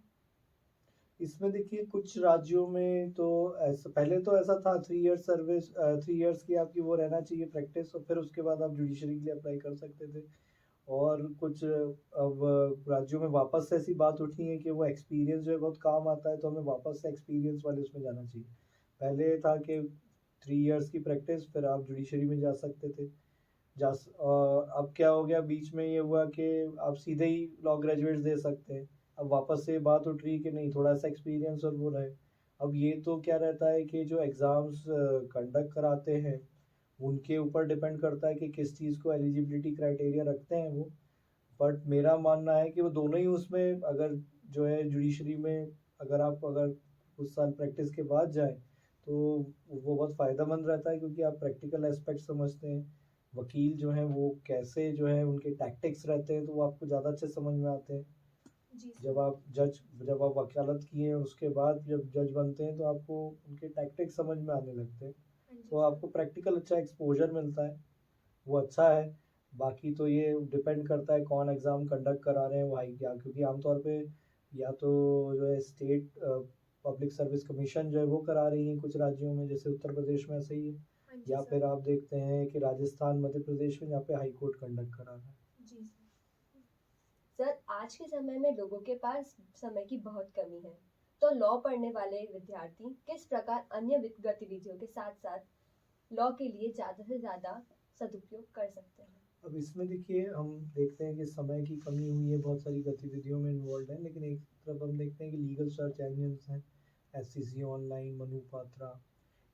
इसमें देखिए कुछ राज्यों में तो ऐसा, पहले तो ऐसा था 3 इयर्स सर्विस, 3 इयर्स की आपकी वो रहना चाहिए प्रैक्टिस, और फिर उसके बाद आप जुडिशरी के लिए अप्लाई कर सकते थे। और कुछ अब राज्यों में वापस से ऐसी बात उठी है कि वो एक्सपीरियंस जो है बहुत काम आता है, तो हमें वापस से एक्सपीरियंस वाले उसमें जाना चाहिए। पहले था कि 3 इयर्स की प्रैक्टिस फिर आप जुडिशरी में जा सकते थे। अब क्या हो गया, बीच में ये हुआ कि आप सीधे ही लॉ ग्रेजुएट्स दे सकते हैं। अब वापस से बात उठ रही है कि नहीं, थोड़ा सा एक्सपीरियंस और वो रहे। अब ये तो क्या रहता है कि जो एग्ज़ाम्स कंडक्ट कराते हैं उनके ऊपर डिपेंड करता है कि किस चीज़ को एलिजिबिलिटी क्राइटेरिया रखते हैं वो। बट मेरा मानना है कि वो दोनों ही उसमें, अगर जो है जुडिशरी में अगर कुछ साल प्रैक्टिस के बाद जाएँ तो वो बहुत फ़ायदेमंद रहता है, क्योंकि आप प्रैक्टिकल एस्पेक्ट समझते हैं। वकील जो हैं वो कैसे जो है उनके टैक्टिक्स रहते हैं, तो वो आपको ज़्यादा अच्छे समझ में आते हैं। जी जब सर। जब आप वकालत किए हैं उसके बाद जब जज बनते हैं तो आपको उनके टैक्टिक्स समझ में आने लगते हैं। हाँ जी तो सर। आपको प्रैक्टिकल अच्छा एक्सपोज़र मिलता है, वो अच्छा है। बाकी तो ये डिपेंड करता है कौन एग्ज़ाम कंडक्ट करा रहे हैं वो हाई क्या, क्योंकि आमतौर पे या तो जो है स्टेट पब्लिक सर्विस कमीशन जो है वो करा रही है कुछ राज्यों में, जैसे उत्तर प्रदेश में ऐसे ही है। हाँ जी या सर। फिर आप देखते हैं कि राजस्थान, मध्य प्रदेश में, जहाँ पे हाई कोर्ट कंडक्ट करा रहा है। जी सर। सर आज के समय में लोगों के पास समय की बहुत कमी है, तो लॉ पढ़ने वाले विद्यार्थी किस प्रकार अन्य गतिविधियों के साथ साथ लॉ के लिए ज़्यादा से ज़्यादा सदुपयोग कर सकते हैं? अब इसमें देखिए हम देखते हैं कि समय की कमी हुई है, बहुत सारी गतिविधियों में इन्वॉल्व है, लेकिन एक तरफ हम देखते हैं कि लीगल सर्च इंजन्स हैं, एससीसी ऑनलाइन, मनु पात्रा।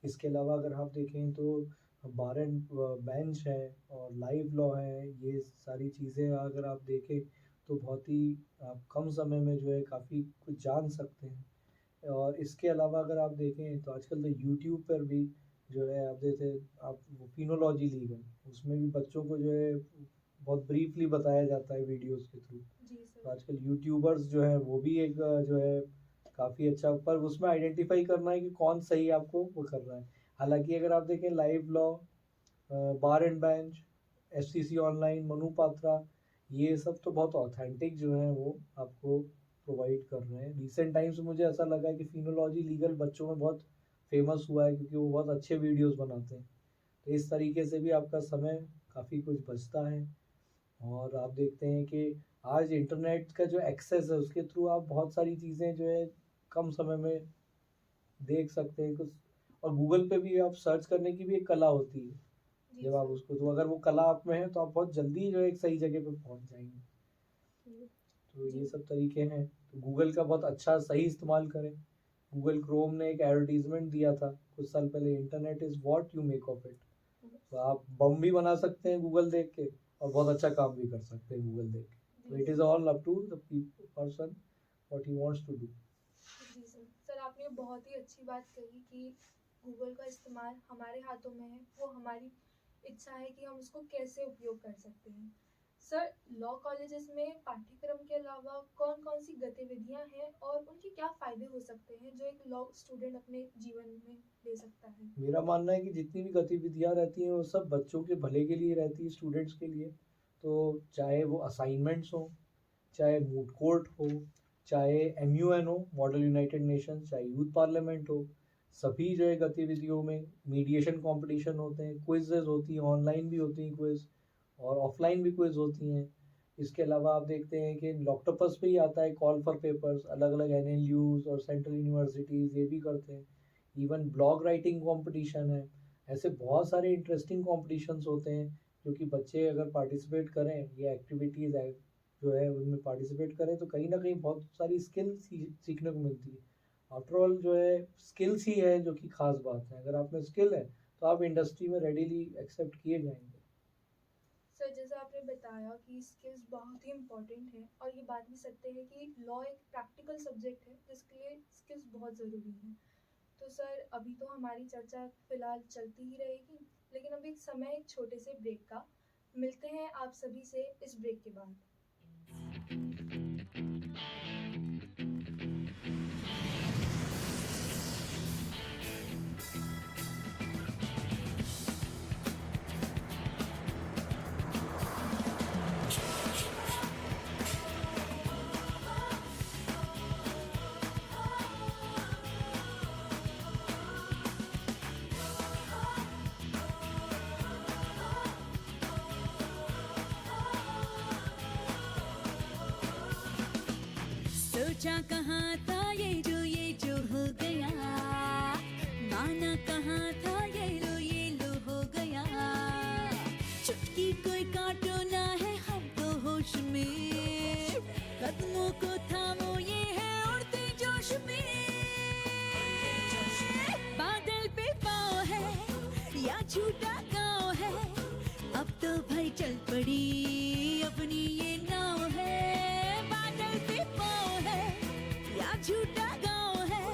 इसके अलावा अगर आप देखें तो बार एंड बेंच है और लाइव लॉ है। ये सारी चीज़ें अगर आप देखें तो बहुत ही आप कम समय में जो है काफ़ी कुछ जान सकते हैं। और इसके अलावा अगर आप देखें तो आजकल तो यूट्यूब पर भी जो है आप जैसे आप वो फिनोलॉजी लीगल, उसमें भी बच्चों को जो है बहुत ब्रीफली बताया जाता है वीडियोस के थ्रू। जी तो सर। आजकल यूट्यूबर्स जो हैं वो भी एक जो है काफ़ी अच्छा, पर उसमें आइडेंटिफाई करना है कि कौन सही आपको वो कर रहा है। हालांकि अगर आप देखें live law, bar and bench, SCC online, Manu Patra, ये सब तो बहुत ऑथेंटिक जो है वो आपको प्रोवाइड कर रहे हैं। रिसेंट टाइम्स में मुझे ऐसा लगा कि फिनोलॉजी लीगल बच्चों में बहुत फेमस हुआ है क्योंकि वो बहुत अच्छे वीडियोस बनाते हैं। तो इस तरीके से भी आपका समय काफ़ी कुछ बचता है। और आप देखते हैं कि आज इंटरनेट का जो एक्सेस है उसके थ्रू आप बहुत सारी चीज़ें जो है कम समय में देख सकते हैं कुछ। और गूगल पे भी आप सर्च करने की भी एक कला होती है। जी जब आप सर। उसको, तो अगर वो कला आप में है तो आप बहुत जल्दी जो है एक सही जगह पे पहुंच जाएंगे। तो ये सब तरीके हैं। तो गूगल का बहुत अच्छा सही इस्तेमाल करें। गूगल क्रोम ने एक एडवर्टीजमेंट दिया था कुछ साल पहले, internet is what you make of it. तो आप बम भी बना सकते हैं गूगल देख के और बहुत अच्छा काम भी कर सकते हैं गूगल देख के। तो it is all up to the person what he wants to do. जी सर। सर आपने बहुत ही अच्छी बात कही कि गूगल का इस्तेमाल हमारे हाथों में है, वो हमारी इच्छा है कि हम उसको कैसे उपयोग कर सकते हैं। सर लॉ कॉलेजेस में पाठ्यक्रम के अलावा कौन कौन सी गतिविधियां हैं और उनके क्या फ़ायदे हो सकते हैं जो एक लॉ स्टूडेंट अपने जीवन में ले सकता है? मेरा मानना है कि जितनी भी गतिविधियां रहती हैं वो सब बच्चों के भले के लिए रहती है, स्टूडेंट्स के लिए। तो चाहे वो असाइनमेंट्स हो, चाहे मूड कोर्ट हो, चाहे MUN हो, मॉडल यूनाइटेड नेशन, चाहे यूथ पार्लियामेंट हो, सभी जो है गतिविधियों में मीडिएशन कंपटीशन होते हैं, क्विज़ेस होती हैं, ऑनलाइन भी होती हैं क्विज़ और ऑफलाइन भी क्विज़ होती हैं। इसके अलावा आप देखते हैं कि लॉक्टोपस पे ही आता है कॉल फॉर पेपर्स, अलग अलग NLUs और सेंट्रल यूनिवर्सिटीज़ ये भी करते हैं। इवन ब्लॉग राइटिंग कंपटीशन है। ऐसे बहुत सारे इंटरेस्टिंग कॉम्पिटिशन्स होते हैं जो कि बच्चे अगर पार्टिसिपेट करें, ये एक्टिविटीज़ है जो है उनमें पार्टिसिपेट करें तो कहीं ना कहीं बहुत सारी स्किल सीखने को मिलती है। आफ्टर ऑल जो है स्किल्स ही है जो कि खास बात है। अगर आप में स्किल है तो आप इंडस्ट्री में रेडीली एक्सेप्ट किए जाएंगे। सर जैसे आपने बताया कि स्किल्स बहुत ही इम्पोर्टेंट है और ये बात भी सत्य है कि लॉ एक प्रैक्टिकल सब्जेक्ट है जिसके लिए स्किल्स बहुत ज़रूरी हैं। तो सर अभी तो हमारी चर्चा फिलहाल चलती ही रहेगी, लेकिन अब एक समय एक छोटे से ब्रेक का। मिलते हैं आप सभी से इस ब्रेक के बाद। सोचा कहाँ था ये जो हो गया, माना कहाँ था ये लो हो गया। चुटकी कोई काटो ना है हम तो होश में, कदमों को थामो ये है उड़ते जोश में। बादल पे पाँव है या झूठा गाँव है, अब तो भाई चल पड़ी अपनी ये नाव है। बादल पे पाँव है या झूठा गाँव है,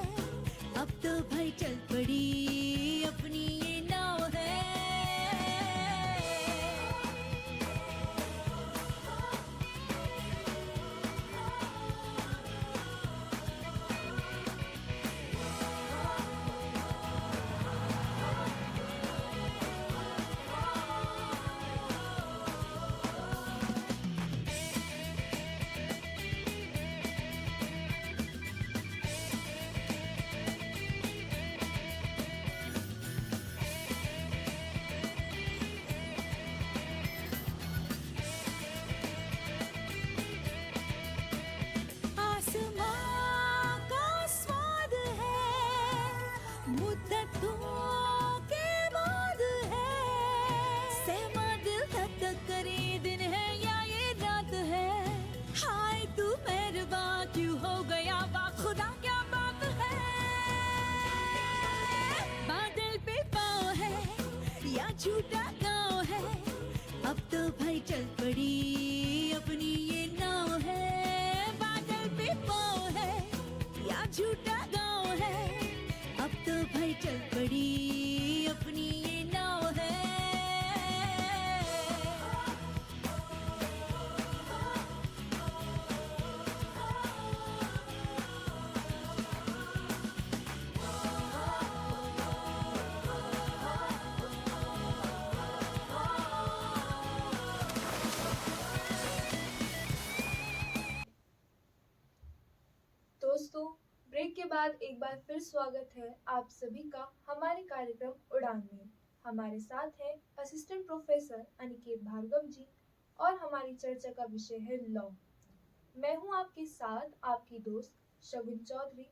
अब तो भाई चल पड़ी अपनी ये नाव है। आसमां का स्वाद है, मुद्दतों के बाद है। सहमा दिल धक धक करे दिन है या ये रात है। हाय तू मेहरबान क्यों हो गया, वाह खुदा क्या बात है। बादल पे पाँव है या झूठा गाँव है, अब तो भाई चल पड़ी अपनी ये नाव है। बादल पे पाँव है या झूठा गाँव है, अब तो भाई चल पड़ी अपनी ये नाव है। बाद एक बार फिर स्वागत है आप सभी का हमारे कार्यक्रम उड़ान में। हमारे साथ हैं असिस्टेंट प्रोफेसर अनिकेत भार्गव जी और हमारी चर्चा का विषय है लॉ। मैं हूं आपके साथ आपकी दोस्त शगुन चौधरी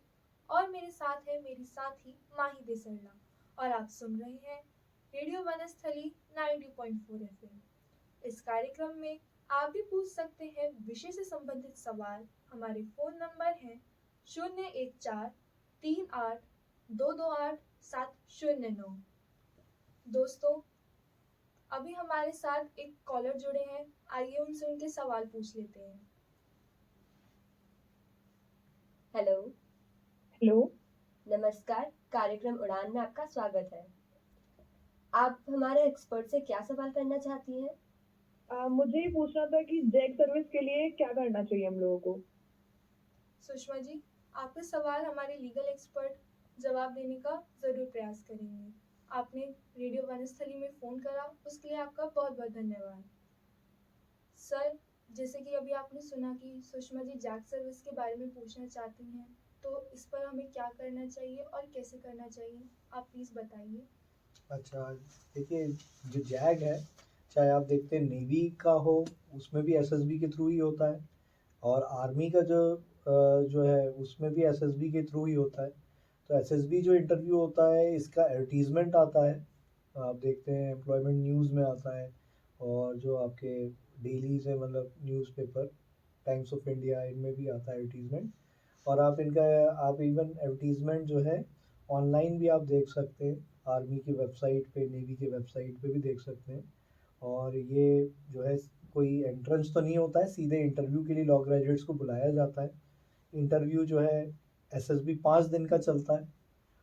और मेरे साथ है मेरी साथी माही देसरला और आप सुन रहे हैं रेडियो वनस्थली 90.4 FM। इस कार्यक्रम में आप भी पूछ सकते हैं विषय से संबंधित सवाल। हमारे फोन नंबर हैं 01438228709। दोस्तों, अभी हमारे साथ एक कॉलर जुड़े हैं, आइए उनसे उनके सवाल पूछ लेते हैं। हेलो, हेलो, नमस्कार। कार्यक्रम उड़ान में आपका स्वागत है। आप हमारे एक्सपर्ट से क्या सवाल करना चाहती हैं? मुझे ये पूछना था कि जैक सर्विस के लिए क्या करना चाहिए हम लोगों को। सुषमा जी, आपके सवाल हमारे लीगल एक्सपर्ट जवाब देने का जरूर प्रयास करेंगे। आपने रेडियो वनस्थली में फोन करा, उसके लिए आपका बहुत बहुत धन्यवाद। सर, जैसे कि अभी आपने सुना कि सुषमा जी जैक सर्विस के बारे में पूछना चाहती हैं, तो इस पर हमें क्या करना चाहिए और कैसे करना चाहिए, आप प्लीज बताइए। अच्छा, देखिए, जो जैग है, चाहे आप देखते हैं नेवी का हो, उसमें भी एसएसबी के थ्रू ही होता है, और आर्मी का जो है उसमें भी एसएसबी के थ्रू ही होता है। तो एसएसबी जो इंटरव्यू होता है, इसका एडवर्टीजमेंट आता है, आप देखते हैं एम्प्लॉयमेंट न्यूज़ में आता है, और जो आपके डेली से मतलब न्यूज़पेपर टाइम्स ऑफ इंडिया, इनमें भी आता है एडवर्टीजमेंट। और आप इवन एडवर्टीजमेंट जो है ऑनलाइन भी आप देख सकते हैं, आर्मी की वेबसाइट पे, नेवी की वेबसाइट पे भी देख सकते हैं। और ये जो है कोई एंट्रेंस तो नहीं होता है, सीधे इंटरव्यू के लिए लॉ ग्रेजुएट्स को बुलाया जाता है। इंटरव्यू जो है एसएसबी 5 दिन का चलता है,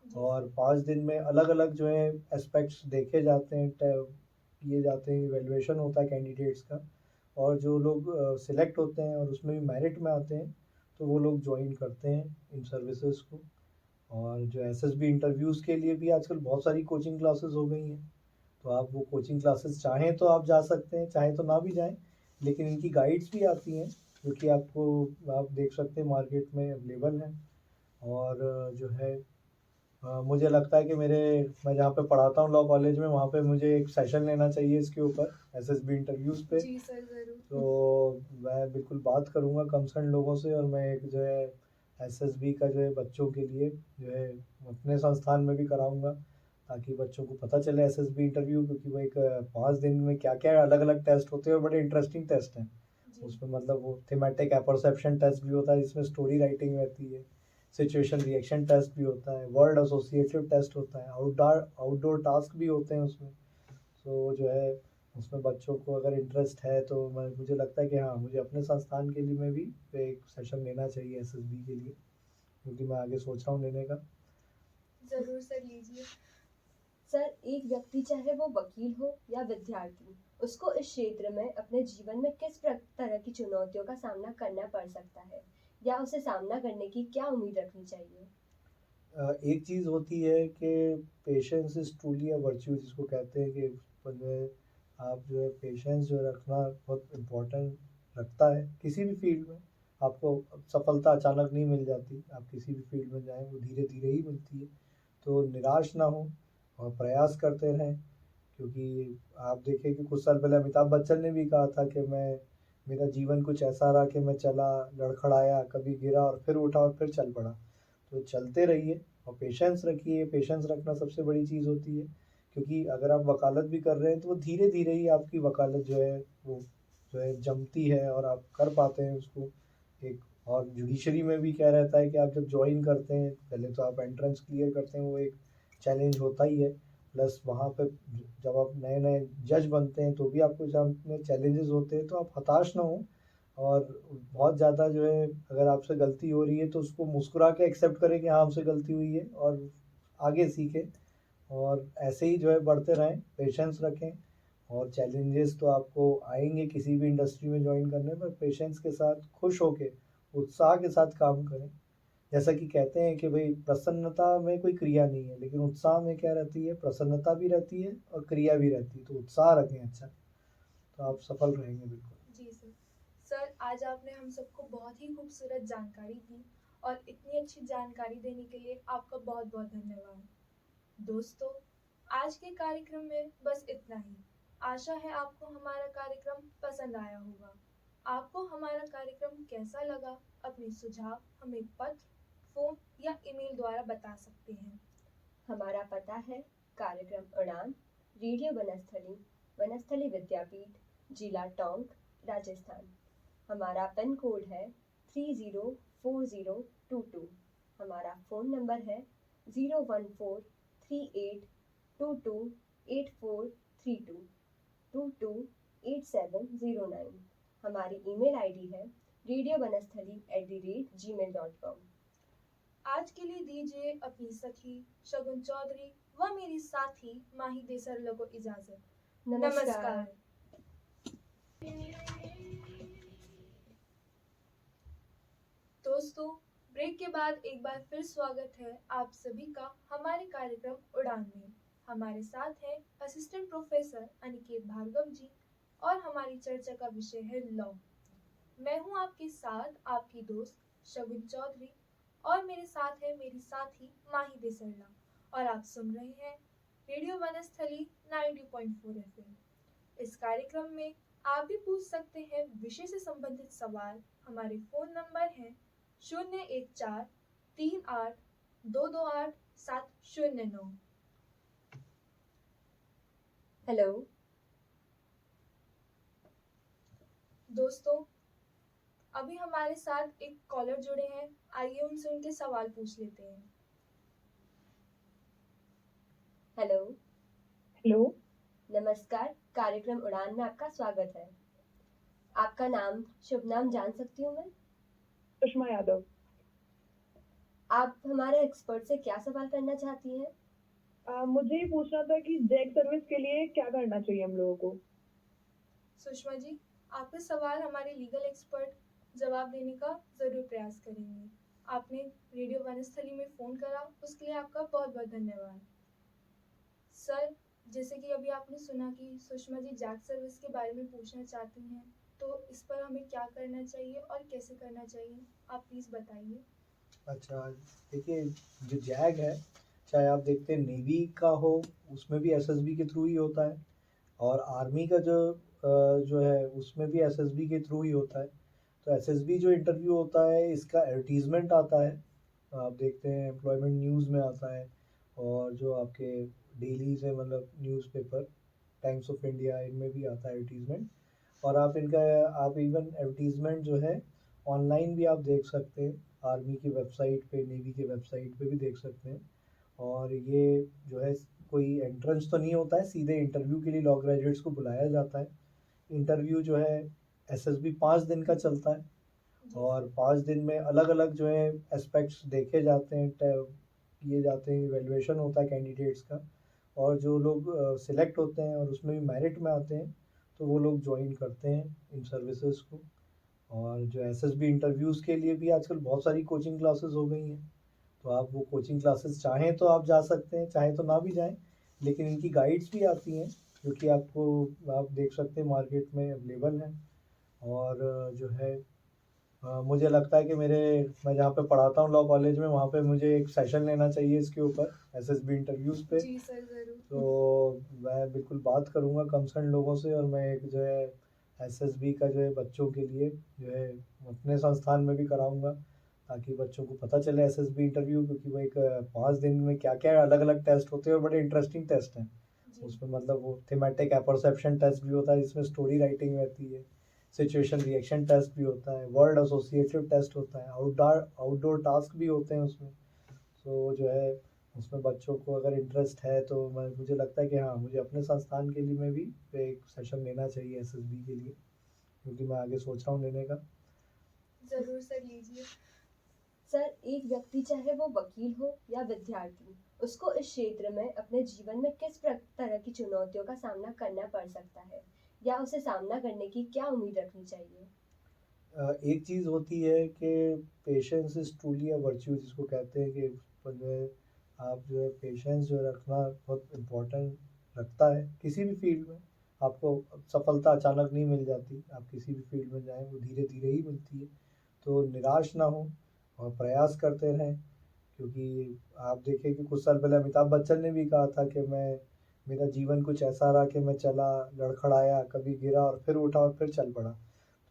और 5 दिन में अलग अलग जो है एस्पेक्ट्स देखे जाते हैं, किए जाते हैं, इवेल्युएशन होता है कैंडिडेट्स का, और जो लोग सिलेक्ट होते हैं और उसमें भी मेरिट में आते हैं, तो वो लोग ज्वाइन करते हैं इन सर्विसेज को। और जो एसएसबी इंटरव्यूज़ के लिए भी आजकल बहुत सारी कोचिंग क्लासेस हो गई हैं, तो आप वो कोचिंग क्लासेस चाहें तो आप जा सकते हैं, चाहें तो ना भी जाएं, लेकिन इनकी गाइड्स भी आती हैं जो कि आप देख सकते हैं मार्केट में अवेलेबल हैं। और जो है मुझे लगता है कि मैं जहाँ पे पढ़ाता हूँ लॉ कॉलेज में, वहाँ पे मुझे एक सेशन लेना चाहिए इसके ऊपर, एसएसबी इंटरव्यूज़ पे। जी सर, जरूर। तो मैं बिल्कुल बात करूँगा कंसर्न लोगों से, और मैं एक जो है एसएसबी का जो है बच्चों के लिए जो है अपने संस्थान में भी कराऊँगा, ताकि बच्चों को पता चले एसएसबी इंटरव्यू, क्योंकि वो एक 5 दिन में क्या क्या अलग अलग टेस्ट होते हैं, और बड़े इंटरेस्टिंग टेस्ट हैं उसमें। मतलब वो थीमेटिक एपर्सेप्शन टेस्ट भी होता है, जिसमें स्टोरी राइटिंग रहती है, सिचुएशन रिएक्शन टेस्ट भी होता है, वर्ड एसोसिएटिव टेस्ट होता है, आउटडोर टास्क भी होते हैं उसमें। तो जो है उसमें बच्चों को अगर इंटरेस्ट है, तो मुझे लगता है कि हाँ, मुझे अपने संस्थान के लिए में भी एक सेशन लेना चाहिए एसएसबी के लिए, क्योंकि मैं आगे सोच रहा हूँ लेने का। जरूर सर, लीजिए। सर, एक व्यक्ति चाहे वो वकील हो या विद्यार्थी, उसको इस क्षेत्र में अपने जीवन में किस तरह की चुनौतियों का सामना करना पड़ सकता है, या उसे सामना करने की क्या उम्मीद रखनी चाहिए? एक चीज़ होती है कि patience is truly a virtue, जिसको कहते हैं कि जो है आप जो है पेशेंस जो रखना बहुत इम्पोर्टेंट रखता है किसी भी फील्ड में। आपको सफलता अचानक नहीं मिल जाती, आप किसी भी फील्ड में जाएं वो धीरे धीरे ही मिलती है। तो निराश ना हो और प्रयास करते रहें, क्योंकि आप देखें कि कुछ साल पहले अमिताभ बच्चन ने भी कहा था कि मेरा जीवन कुछ ऐसा रहा कि मैं चला, लड़खड़ाया, कभी गिरा और फिर उठा और फिर चल पड़ा। तो चलते रहिए और पेशेंस रखिए। पेशेंस रखना सबसे बड़ी चीज़ होती है, क्योंकि अगर आप वकालत भी कर रहे हैं तो वो धीरे धीरे ही आपकी वकालत जो है वो जो है जमती है, और आप कर पाते हैं उसको एक। और जुडिशरी में भी क्या रहता है कि आप जब ज्वाइन करते हैं, पहले तो आप एंट्रेंस क्लियर करते हैं, वो एक चैलेंज होता ही है। प्लस वहाँ पे जब आप नए नए जज बनते हैं तो भी आपको सामने चैलेंजेस होते हैं, तो आप हताश ना हो। और बहुत ज़्यादा जो है अगर आपसे गलती हो रही है तो उसको मुस्कुरा के एक्सेप्ट करें कि हाँ, हमसे गलती हुई है, और आगे सीखें। और ऐसे ही जो है बढ़ते रहें, पेशेंस रखें। और चैलेंजेस तो आपको आएंगे किसी भी इंडस्ट्री में ज्वाइन करने पर, पेशेंस के साथ खुश होके उत्साह के साथ काम करें। जैसा कि कहते हैं कि भाई प्रसन्नता में कोई क्रिया नहीं है, लेकिन उत्साह में क्या रहती है, प्रसन्नता भी रहती है और क्रिया भी रहती है। तो उत्साह रखें अच्छा, तो आप सफल रहेंगे बिल्कुल। जी सर। सर, आज आपने हम सबको बहुत ही खूबसूरत जानकारी दी और इतनी अच्छी जानकारी देने के लिए आपका बहुत बहुत धन्यवाद। दोस्तों, आज के कार्यक्रम में बस इतना ही। आशा है आपको हमारा कार्यक्रम पसंद आया होगा। आपको हमारा कार्यक्रम कैसा लगा, अपने सुझाव हमें पत्र, फोन या ईमेल द्वारा बता सकते हैं। हमारा पता है कार्यक्रम उड़ान, रेडियो वनस्थली, वनस्थली विद्यापीठ, जिला टोंक, राजस्थान। हमारा पिन कोड है 304022। हमारा फ़ोन नंबर है 01438228432 228709। हमारी ईमेल आईडी है radiovanasthali@gmail.com। आज के लिए दीजिए अपनी सखी शगुन चौधरी व मेरी साथी माही देसरला को इजाजत। नमस्कार। दोस्तों, ब्रेक के बाद एक बार फिर स्वागत है आप सभी का हमारे कार्यक्रम उड़ान में। हमारे साथ हैं असिस्टेंट प्रोफेसर अनिकेत भार्गव जी और हमारी चर्चा का विषय है लॉ। मैं हूं आपके साथ आपकी दोस्त शगुन चौधरी और मेरे साथ है मेरी साथी माही देसरला और आप सुन रहे हैं रेडियो वनस्थली 90.4 FM। इस कार्यक्रम में आप भी पूछ सकते हैं विषय से संबंधित सवाल। हमारे फोन नंबर हैं 01438228709। हेलो दोस्तों, अभी हमारे साथ एक कॉलर जुड़े हैं, आइए उनसे उनके सवाल पूछ लेते हैं। हेलो हेलो, नमस्कार, कार्यक्रम उड़ान में आपका स्वागत है। आपका नाम, शुभ नाम जान सकती हूँ मैं? सुषमा यादव। आप हमारे एक्सपर्ट से क्या सवाल करना चाहती हैं? मुझे ये पूछना था कि जैक सर्विस के लिए क्या करना चाहिए हम लोगों को। सुषमा जी, आपके सवाल हमारे लीगल एक्सपर्ट जवाब देने का जरूर प्रयास करेंगे। आपने रेडियो वनस्थली में फोन करा, उसके लिए आपका बहुत बहुत धन्यवाद। सर, जैसे कि अभी आपने सुना कि सुषमा जी जैक सर्विस के बारे में पूछना चाहती हैं, तो इस पर हमें क्या करना चाहिए और कैसे करना चाहिए, आप प्लीज बताइए। अच्छा, देखिए, जो जैग है, चाहे आप देखते हैं नेवी का हो, उसमें भी एसएसबी के थ्रू ही होता है, और आर्मी का जो है उसमें भी एसएसबी के थ्रू ही होता है। तो एसएसबी जो इंटरव्यू होता है, इसका एडवर्टीजमेंट आता है, आप देखते हैं एम्प्लॉयमेंट न्यूज़ में आता है, और जो आपके डेली से मतलब न्यूज़पेपर टाइम्स ऑफ इंडिया, इनमें भी आता है एडवर्टीजमेंट। और आप इवन एडवर्टीजमेंट जो है ऑनलाइन भी आप देख सकते हैं, आर्मी की वेबसाइट पे, नेवी की वेबसाइट पे भी देख सकते हैं। और ये जो है कोई एंट्रेंस तो नहीं होता है, सीधे इंटरव्यू के लिए लॉ ग्रेजुएट्स को बुलाया जाता है। इंटरव्यू जो है एसएसबी 5 दिन का चलता है, और 5 दिन में अलग अलग जो है एस्पेक्ट्स देखे जाते हैं, किए जाते हैं, इवेल्युएशन होता है कैंडिडेट्स का, और जो लोग सिलेक्ट होते हैं और उसमें भी मेरिट में आते हैं, तो वो लोग ज्वाइन करते हैं इन सर्विसेज को। और जो एसएसबी इंटरव्यूज़ के लिए भी आजकल बहुत सारी कोचिंग क्लासेस हो गई हैं, तो आप वो कोचिंग क्लासेस चाहें तो आप जा सकते हैं, चाहें तो ना भी जाएं, लेकिन इनकी गाइड्स भी आती हैं जो कि आप देख सकते हैं मार्केट में अवेलेबल हैं। और जो है मुझे लगता है कि मैं जहाँ पे पढ़ाता हूँ लॉ कॉलेज में, वहाँ पे मुझे एक सेशन लेना चाहिए इसके ऊपर, एसएसबी इंटरव्यूज़ पे। जी सर, जरूर। तो मैं बिल्कुल बात करूँगा कंसर्न लोगों से, और मैं एक जो है एसएसबी का जो है बच्चों के लिए जो है अपने संस्थान में भी कराऊँगा, ताकि बच्चों को पता चले एसएसबी इंटरव्यू, क्योंकि वो एक 5 दिन में क्या क्या अलग अलग टेस्ट होते हैं, और बड़े इंटरेस्टिंग टेस्ट हैं उसमें। मतलब वो थीमेटिक एपर्सेप्शन टेस्ट भी होता है, जिसमें स्टोरी राइटिंग रहती है, सिचुएशन रिएक्शन टेस्ट भी होता है, वर्ड एसोसिएटिव टेस्ट होता है, आउटडोर टास्क भी होते हैं उसमें। तो जो है उसमें बच्चों को अगर इंटरेस्ट है, तो मुझे लगता है कि हाँ, मुझे अपने संस्थान के लिए में भी एक सेशन लेना चाहिए एसएसबी के लिए, क्योंकि मैं आगे सोच रहा हूँ लेने का। जरूर सर, लीजिए। सर, एक व्यक्ति चाहे वो वकील हो या विद्यार्थी, उसको इस क्षेत्र में अपने जीवन में किस तरह की चुनौतियों का सामना करना पड़ सकता है, या उसे सामना करने की क्या उम्मीद रखनी चाहिए? एक चीज़ होती है कि patience is truly a virtue, जिसको कहते हैं कि जो है आप जो है पेशेंस जो रखना बहुत इम्पोर्टेंट लगता है किसी भी फील्ड में। आपको सफलता अचानक नहीं मिल जाती, आप किसी भी फील्ड में जाएं वो धीरे धीरे ही मिलती है। तो निराश ना हो, और प्रयास करते रहें, क्योंकि आप देखें कि कुछ साल पहले अमिताभ बच्चन ने भी कहा था कि मेरा जीवन कुछ ऐसा रहा कि मैं चला, लड़खड़ाया, कभी गिरा और फिर उठा और फिर चल पड़ा।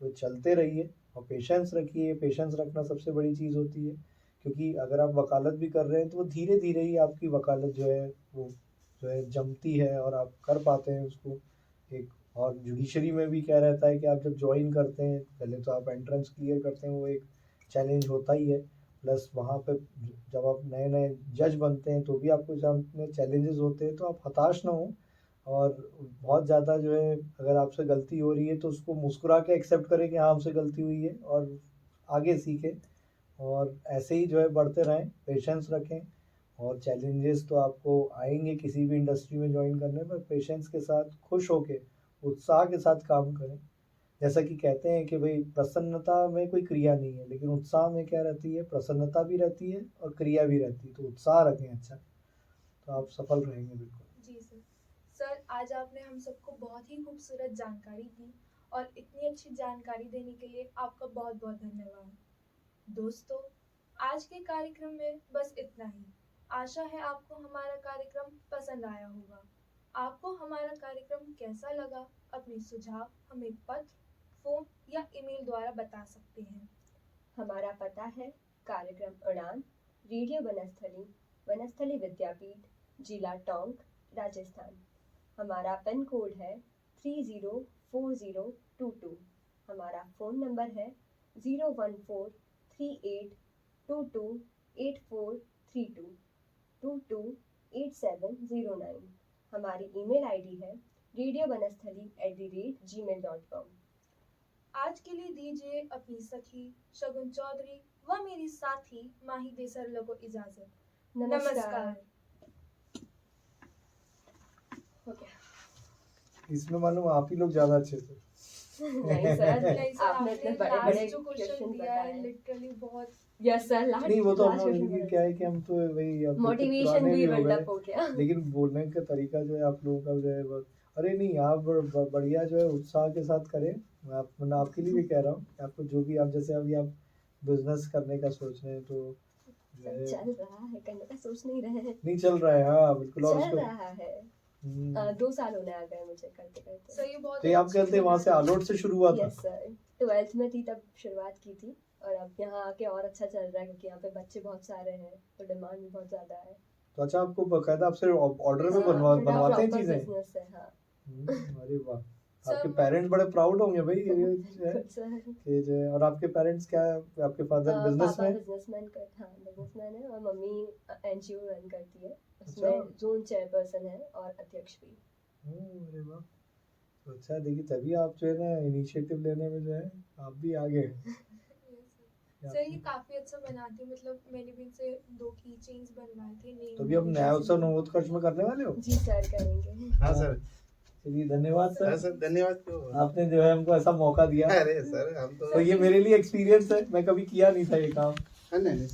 तो चलते रहिए और पेशेंस रखिए। पेशेंस रखना सबसे बड़ी चीज़ होती है, क्योंकि अगर आप वकालत भी कर रहे हैं तो वो धीरे धीरे ही आपकी वकालत जो है वो जो है जमती है और आप कर पाते हैं उसको एक। और जुडिशरी में भी क्या रहता है कि आप जब ज्वाइन करते हैं, पहले तो आप एंट्रेंस क्लियर करते हैं, वो एक चैलेंज होता ही है। प्लस वहाँ पे जब आप नए नए जज बनते हैं तो भी आपको सामने चैलेंजेस होते हैं, तो आप हताश ना हो। और बहुत ज़्यादा जो है अगर आपसे गलती हो रही है तो उसको मुस्कुरा के एक्सेप्ट करें कि हाँ हमसे गलती हुई है, और आगे सीखें। और ऐसे ही जो है बढ़ते रहें, पेशेंस रखें। और चैलेंजेस तो आपको आएंगे किसी भी इंडस्ट्री में ज्वाइन करने पर, पेशेंस के साथ खुश होके उत्साह के साथ काम करें। जैसा कि कहते हैं कि भाई प्रसन्नता में कोई क्रिया नहीं है, लेकिन उत्साह में क्या रहती है, प्रसन्नता भी रहती है और क्रिया भी रहती है। तो उत्साह रखें अच्छा, तो आप सफल रहेंगे बिल्कुल। जी सर। सर, आज आपने हम सबको बहुत ही खूबसूरत जानकारी दी और इतनी अच्छी जानकारी देने के लिए आपका बहुत बहुत धन्यवाद। दोस्तों, आज के कार्यक्रम में बस इतना ही। आशा है आपको हमारा कार्यक्रम पसंद आया होगा। आपको हमारा कार्यक्रम कैसा लगा, अपने सुझाव हमें पत्र, फोन या ईमेल द्वारा बता सकते हैं। हमारा पता है कार्यक्रम उड़ान, रेडियो वनस्थली, वनस्थली विद्यापीठ, जिला टोंक, राजस्थान। हमारा पिन कोड है 304022। हमारा फ़ोन नंबर है 01438228432 228709। हमारी ईमेल आईडी है radiovanasthali@gmail.com। आज के लिए दीजिए अपनी सखी शगुन चौधरी व मेरी साथी माही देसरला को इजाजत। नमस्कार। हो गया। इसमें मालूम आप ही लोग ज़्यादा अच्छे थे। नहीं सर, नहीं सर, आपने इतने बड़े लास्ट बड़े जो क्वेश्चन क्वेश्चन दिया है बताए। लिटरली बहुत। यस सर, लास्ट नहीं वो तो हम लास्ट लोग क्वेश्चन क्या है कि हम तो वही अब तो मोटिवेशन पुराने भी भी हो बिल्डअप गए, हो गया। लेकिन बोलने का तरीका जो है आप लोगों का जो है अरे नहीं आप बढ़िया जो है उत्साह के साथ करें। मैं आपके लिए भी कह रहा हूँ कि आपको जो भी आप जैसे अभी आप बिजनेस करने का सोच रहे हैं तो जो है चल रहा है, करने का सोच नहीं रहे हैं, नहीं चल रहा है। हाँ बिल्कुल। और चल उसको रहा है। 2 साल होने आ गए मुझे करते करते। सर, ये बहुत तो ये आप कहते हैं वहाँ से आलोट से शुरू हुआ था। यस सर, 12th में थी तब शुरुआत की थी, और अब यहाँ आके और अच्छा चल रहा है क्योंकि यहाँ पे बच्चे बहुत सारे हैं तो डिमांड भी बहुत ज्यादा है। तो अच्छा आपको बकायदा आपसे ऑर्डर में हाँ, बनवाते हैं proper चीजें। business है, हाँ। अरे वाह, सर, आपके पेरेंट्स बड़े प्राउड होंगे भाई ये जो है सर कि जो है। और आपके पेरेंट्स क्या है, आपके फादर बिजनेस पापा में? बिजनेसमैन है, और मम्मी एनजीओ रन करती है, अच्छा। उसमें जोन चेयरपर्सन है और अध्यक्ष भी। अरे वाह, तो अच्छा देखिए तभी आप जो है ना इनिशिएटिव लेने में जो है आप भी आगे हैं। सर, ये काफी अच्छा बनाती है, मतलब मैंने भी इनसे 2 की चेन्स बनवाए थे। नहीं तो भी अब नया उत्सव नवोत्कर्ष में करने वाले हो? जी सर, करेंगे। हाँ सर। चलिए धन्यवाद हाँ सर, सर, धन्यवाद। क्यों? आपने जो है हमको ऐसा मौका दिया। अरे सर, हम तो ये मेरे लिए एक्सपीरियंस है, मैं कभी किया नहीं था ये काम। नहीं नहीं